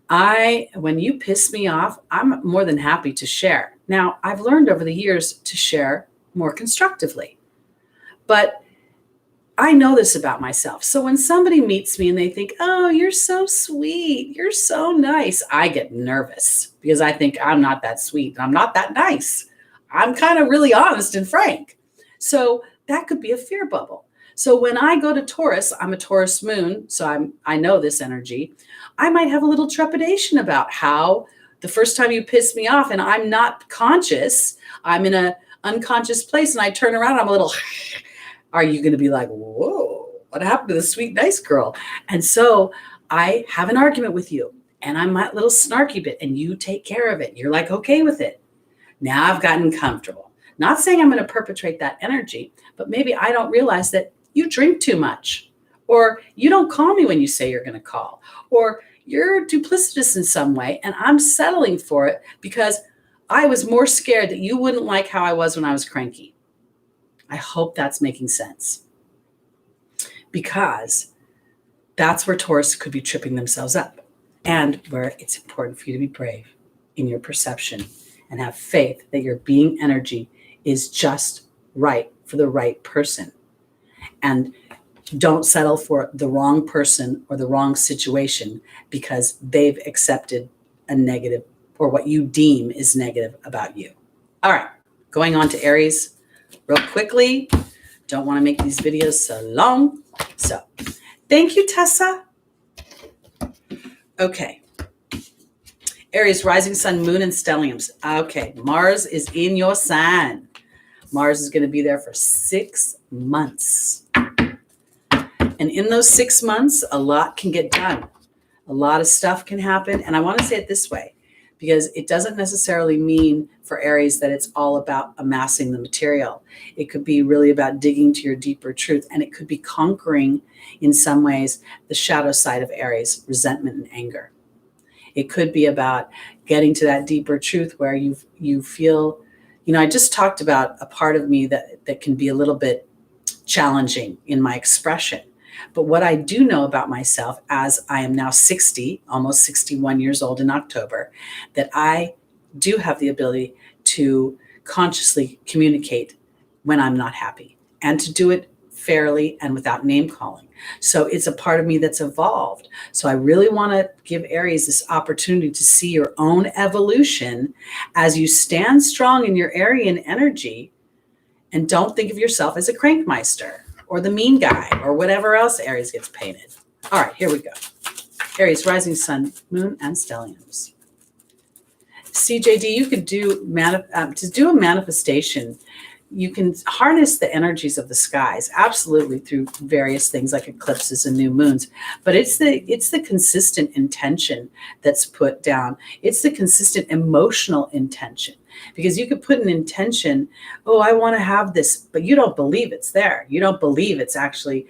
When you piss me off, I'm more than happy to share. Now, I've learned over the years to share more constructively. But I know this about myself. So when somebody meets me and they think, oh, you're so sweet, you're so nice, I get nervous because I think I'm not that sweet. I'm not that nice. I'm kind of really honest and frank. So that could be a fear bubble. So when I go to Taurus, I'm a Taurus moon, so I know this energy. I might have a little trepidation about how the first time you piss me off and I'm not conscious, I'm in an unconscious place and I turn around, I'm a little, are you going to be like, whoa, what happened to the sweet, nice girl? And so I have an argument with you and I'm a little snarky bit and you take care of it. You're like, okay with it. Now I've gotten comfortable. Not saying I'm going to perpetrate that energy, but maybe I don't realize that you drink too much, or you don't call me when you say you're going to call, or you're duplicitous in some way. And I'm settling for it because I was more scared that you wouldn't like how I was when I was cranky. I hope that's making sense, because that's where Taurus could be tripping themselves up, and where it's important for you to be brave in your perception and have faith that your being energy is just right for the right person. And don't settle for the wrong person or the wrong situation because they've accepted a negative or what you deem is negative about you. All right, going on to Aries real quickly. Don't want to make these videos so long. So thank you, Tessa. Okay. Aries, rising sun, moon, and stelliums. Okay, Mars is in your sign. Mars is going to be there for 6 months. And in those 6 months, a lot can get done. A lot of stuff can happen. And I want to say it this way, because it doesn't necessarily mean for Aries that it's all about amassing the material. It could be really about digging to your deeper truth. And it could be conquering, in some ways, the shadow side of Aries, resentment and anger. It could be about getting to that deeper truth where you feel, I just talked about a part of me that can be a little bit challenging in my expression. But what I do know about myself, as I am now 60, almost 61 years old in October, that I do have the ability to consciously communicate when I'm not happy and to do it fairly and without name calling. So it's a part of me that's evolved. So I really want to give Aries this opportunity to see your own evolution as you stand strong in your Arian energy and don't think of yourself as a crankmeister or the mean guy or whatever else Aries gets painted. All right, here we go. Aries, rising sun, moon, and stelliums. CJD, you could do to do a manifestation. You can harness the energies of the skies, absolutely, through various things like eclipses and new moons. But it's the consistent intention that's put down. It's the consistent emotional intention. Because you could put an intention, oh, I want to have this, but you don't believe it's there. You don't believe it's actually,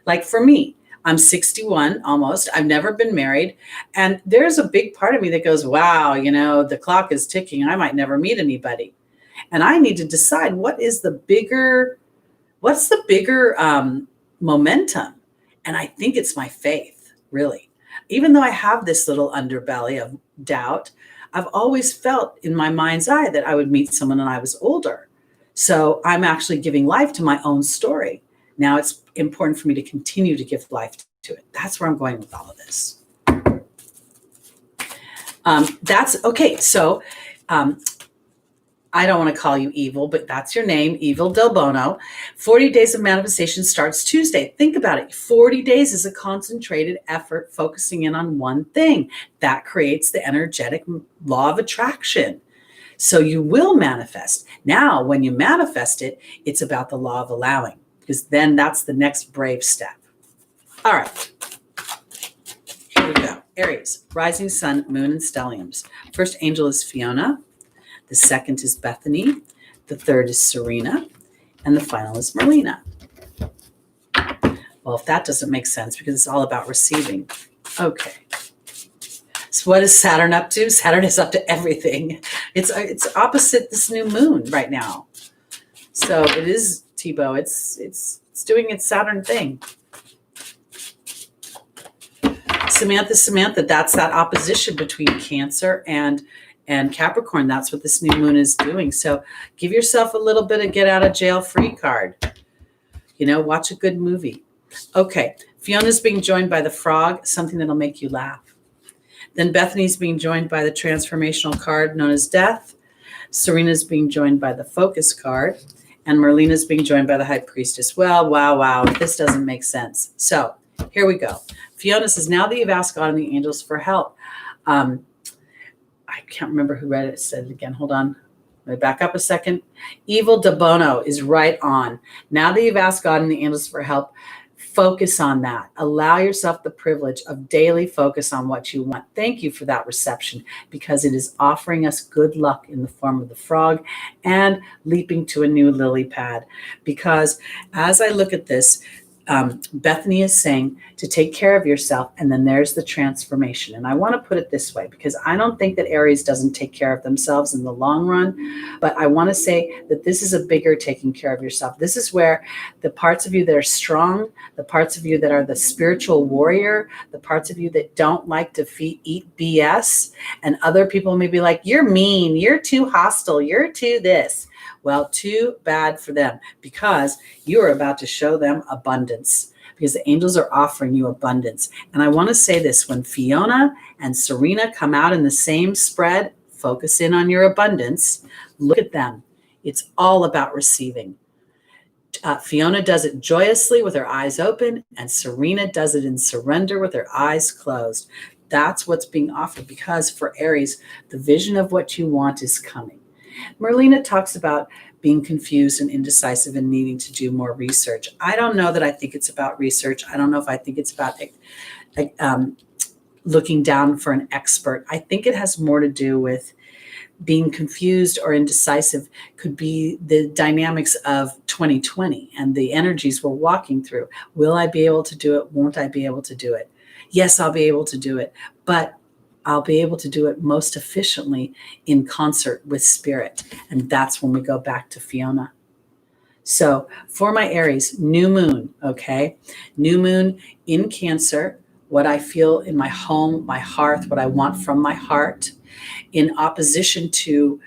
like for me, I'm 61 almost. I've never been married. And there's a big part of me that goes, wow, the clock is ticking. I might never meet anybody. And I need to decide what's the bigger momentum. And I think it's my faith, really. Even though I have this little underbelly of doubt, I've always felt in my mind's eye that I would meet someone when I was older. So I'm actually giving life to my own story. Now it's important for me to continue to give life to it. That's where I'm going with all of this. That's okay. So I don't want to call you evil, but that's your name, Evil Del Bono. 40 days of manifestation starts Tuesday. Think about it. 40 days is a concentrated effort focusing in on one thing. That creates the energetic law of attraction. So you will manifest. Now, when you manifest it, it's about the law of allowing, because then that's the next brave step. All right. Here we go. Aries, rising sun, moon, and stelliums. First angel is Fiona. The second is Bethany. The third is Serena. And the final is Marlena. Well, if that doesn't make sense, because it's all about receiving. Okay. So what is Saturn up to? Saturn is up to everything. It's opposite this new moon right now. So it is, Tebow. It's doing its Saturn thing. Samantha, that's that opposition between Cancer and Capricorn. That's what this new moon is doing. So give yourself a little bit of get out of jail free card. Watch a good movie. Okay. Fiona's being joined by the frog, something that'll make you laugh. Then Bethany's being joined by the transformational card known as death. Serena's being joined by the focus card. And Marlena's being joined by the high priestess. Well, wow. This doesn't make sense. So here we go. Fiona says, now that you've asked God and the angels for help. I can't remember who read it. It said it again. Hold on. Let me back up a second. Evil de Bono is right on. Now that you've asked God and the angels for help, focus on that. Allow yourself the privilege of daily focus on what you want. Thank you for that reception, because it is offering us good luck in the form of the frog and leaping to a new lily pad. Because as I look at this, Bethany is saying to take care of yourself, and then there's the transformation. And I want to put it this way, because I don't think that Aries doesn't take care of themselves in the long run, but I want to say that this is a bigger taking care of yourself. This is where the parts of you that are strong, the parts of you that are the spiritual warrior, the parts of you that don't like to eat BS, and other people may be like, you're mean, you're too hostile, you're too this. Well, too bad for them, because you are about to show them abundance, because the angels are offering you abundance. And I want to say this, when Fiona and Serena come out in the same spread, focus in on your abundance. Look at them. It's all about receiving. Fiona does it joyously with her eyes open, and Serena does it in surrender with her eyes closed. That's what's being offered, because for Aries, the vision of what you want is coming. Merlina talks about being confused and indecisive and needing to do more research. I don't know that I think it's about research. I don't know if I think it's about looking down for an expert. I think it has more to do with being confused or indecisive. Could be the dynamics of 2020 and the energies we're walking through. Will I be able to do it? Won't I be able to do it? Yes, I'll be able to do it, but I'll be able to do it most efficiently in concert with spirit. And that's when we go back to Fiona. So for my Aries, new moon, okay? New moon in Cancer, what I feel in my home, my hearth, what I want from my heart, in opposition to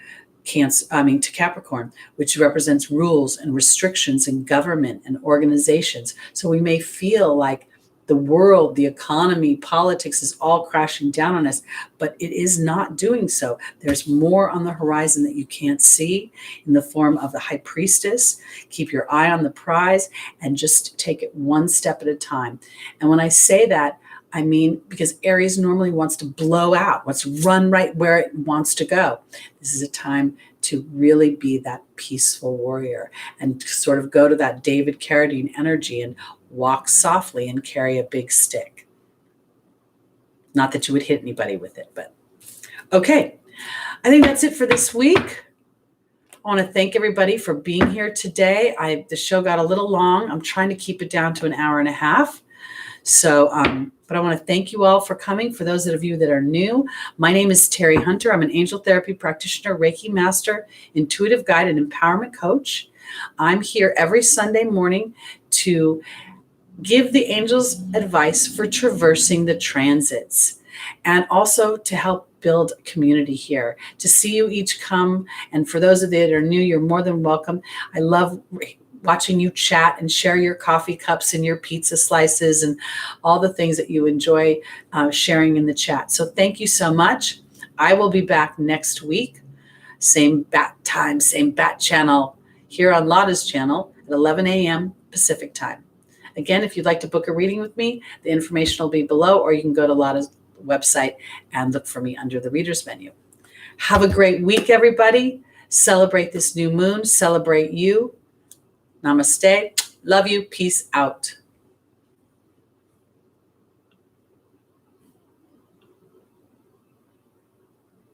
Capricorn, which represents rules and restrictions in government and organizations. So we may feel like the world, the economy, politics is all crashing down on us, but it is not doing so. There's more on the horizon that you can't see in the form of the High Priestess. Keep your eye on the prize and just take it one step at a time. And when I say that, I mean, because Aries normally wants to blow out, wants to run right where it wants to go. This is a time to really be that peaceful warrior and sort of go to that David Carradine energy and walk softly and carry a big stick. Not that you would hit anybody with it, but okay. I think that's it for this week. I want to thank everybody for being here today. The show got a little long. I'm trying to keep it down to an hour and a half. So, but I want to thank you all for coming. For those of you that are new, my name is Teri Hunter. I'm an angel therapy practitioner, Reiki master, intuitive guide, and empowerment coach. I'm here every Sunday morning to give the angels advice for traversing the transits, and also to help build a community here, to see you each come. And for those of you that are new, you're more than welcome. I love watching you chat and share your coffee cups and your pizza slices and all the things that you enjoy sharing in the chat. So thank you so much. I will be back next week, same bat time, same bat channel, here on Lada's channel at 11 a.m. Pacific time. Again, if you'd like to book a reading with me, the information will be below, or you can go to Lada's website and look for me under the readers menu. Have a great week, everybody. Celebrate this new moon. Celebrate you. Namaste. Love you. Peace out.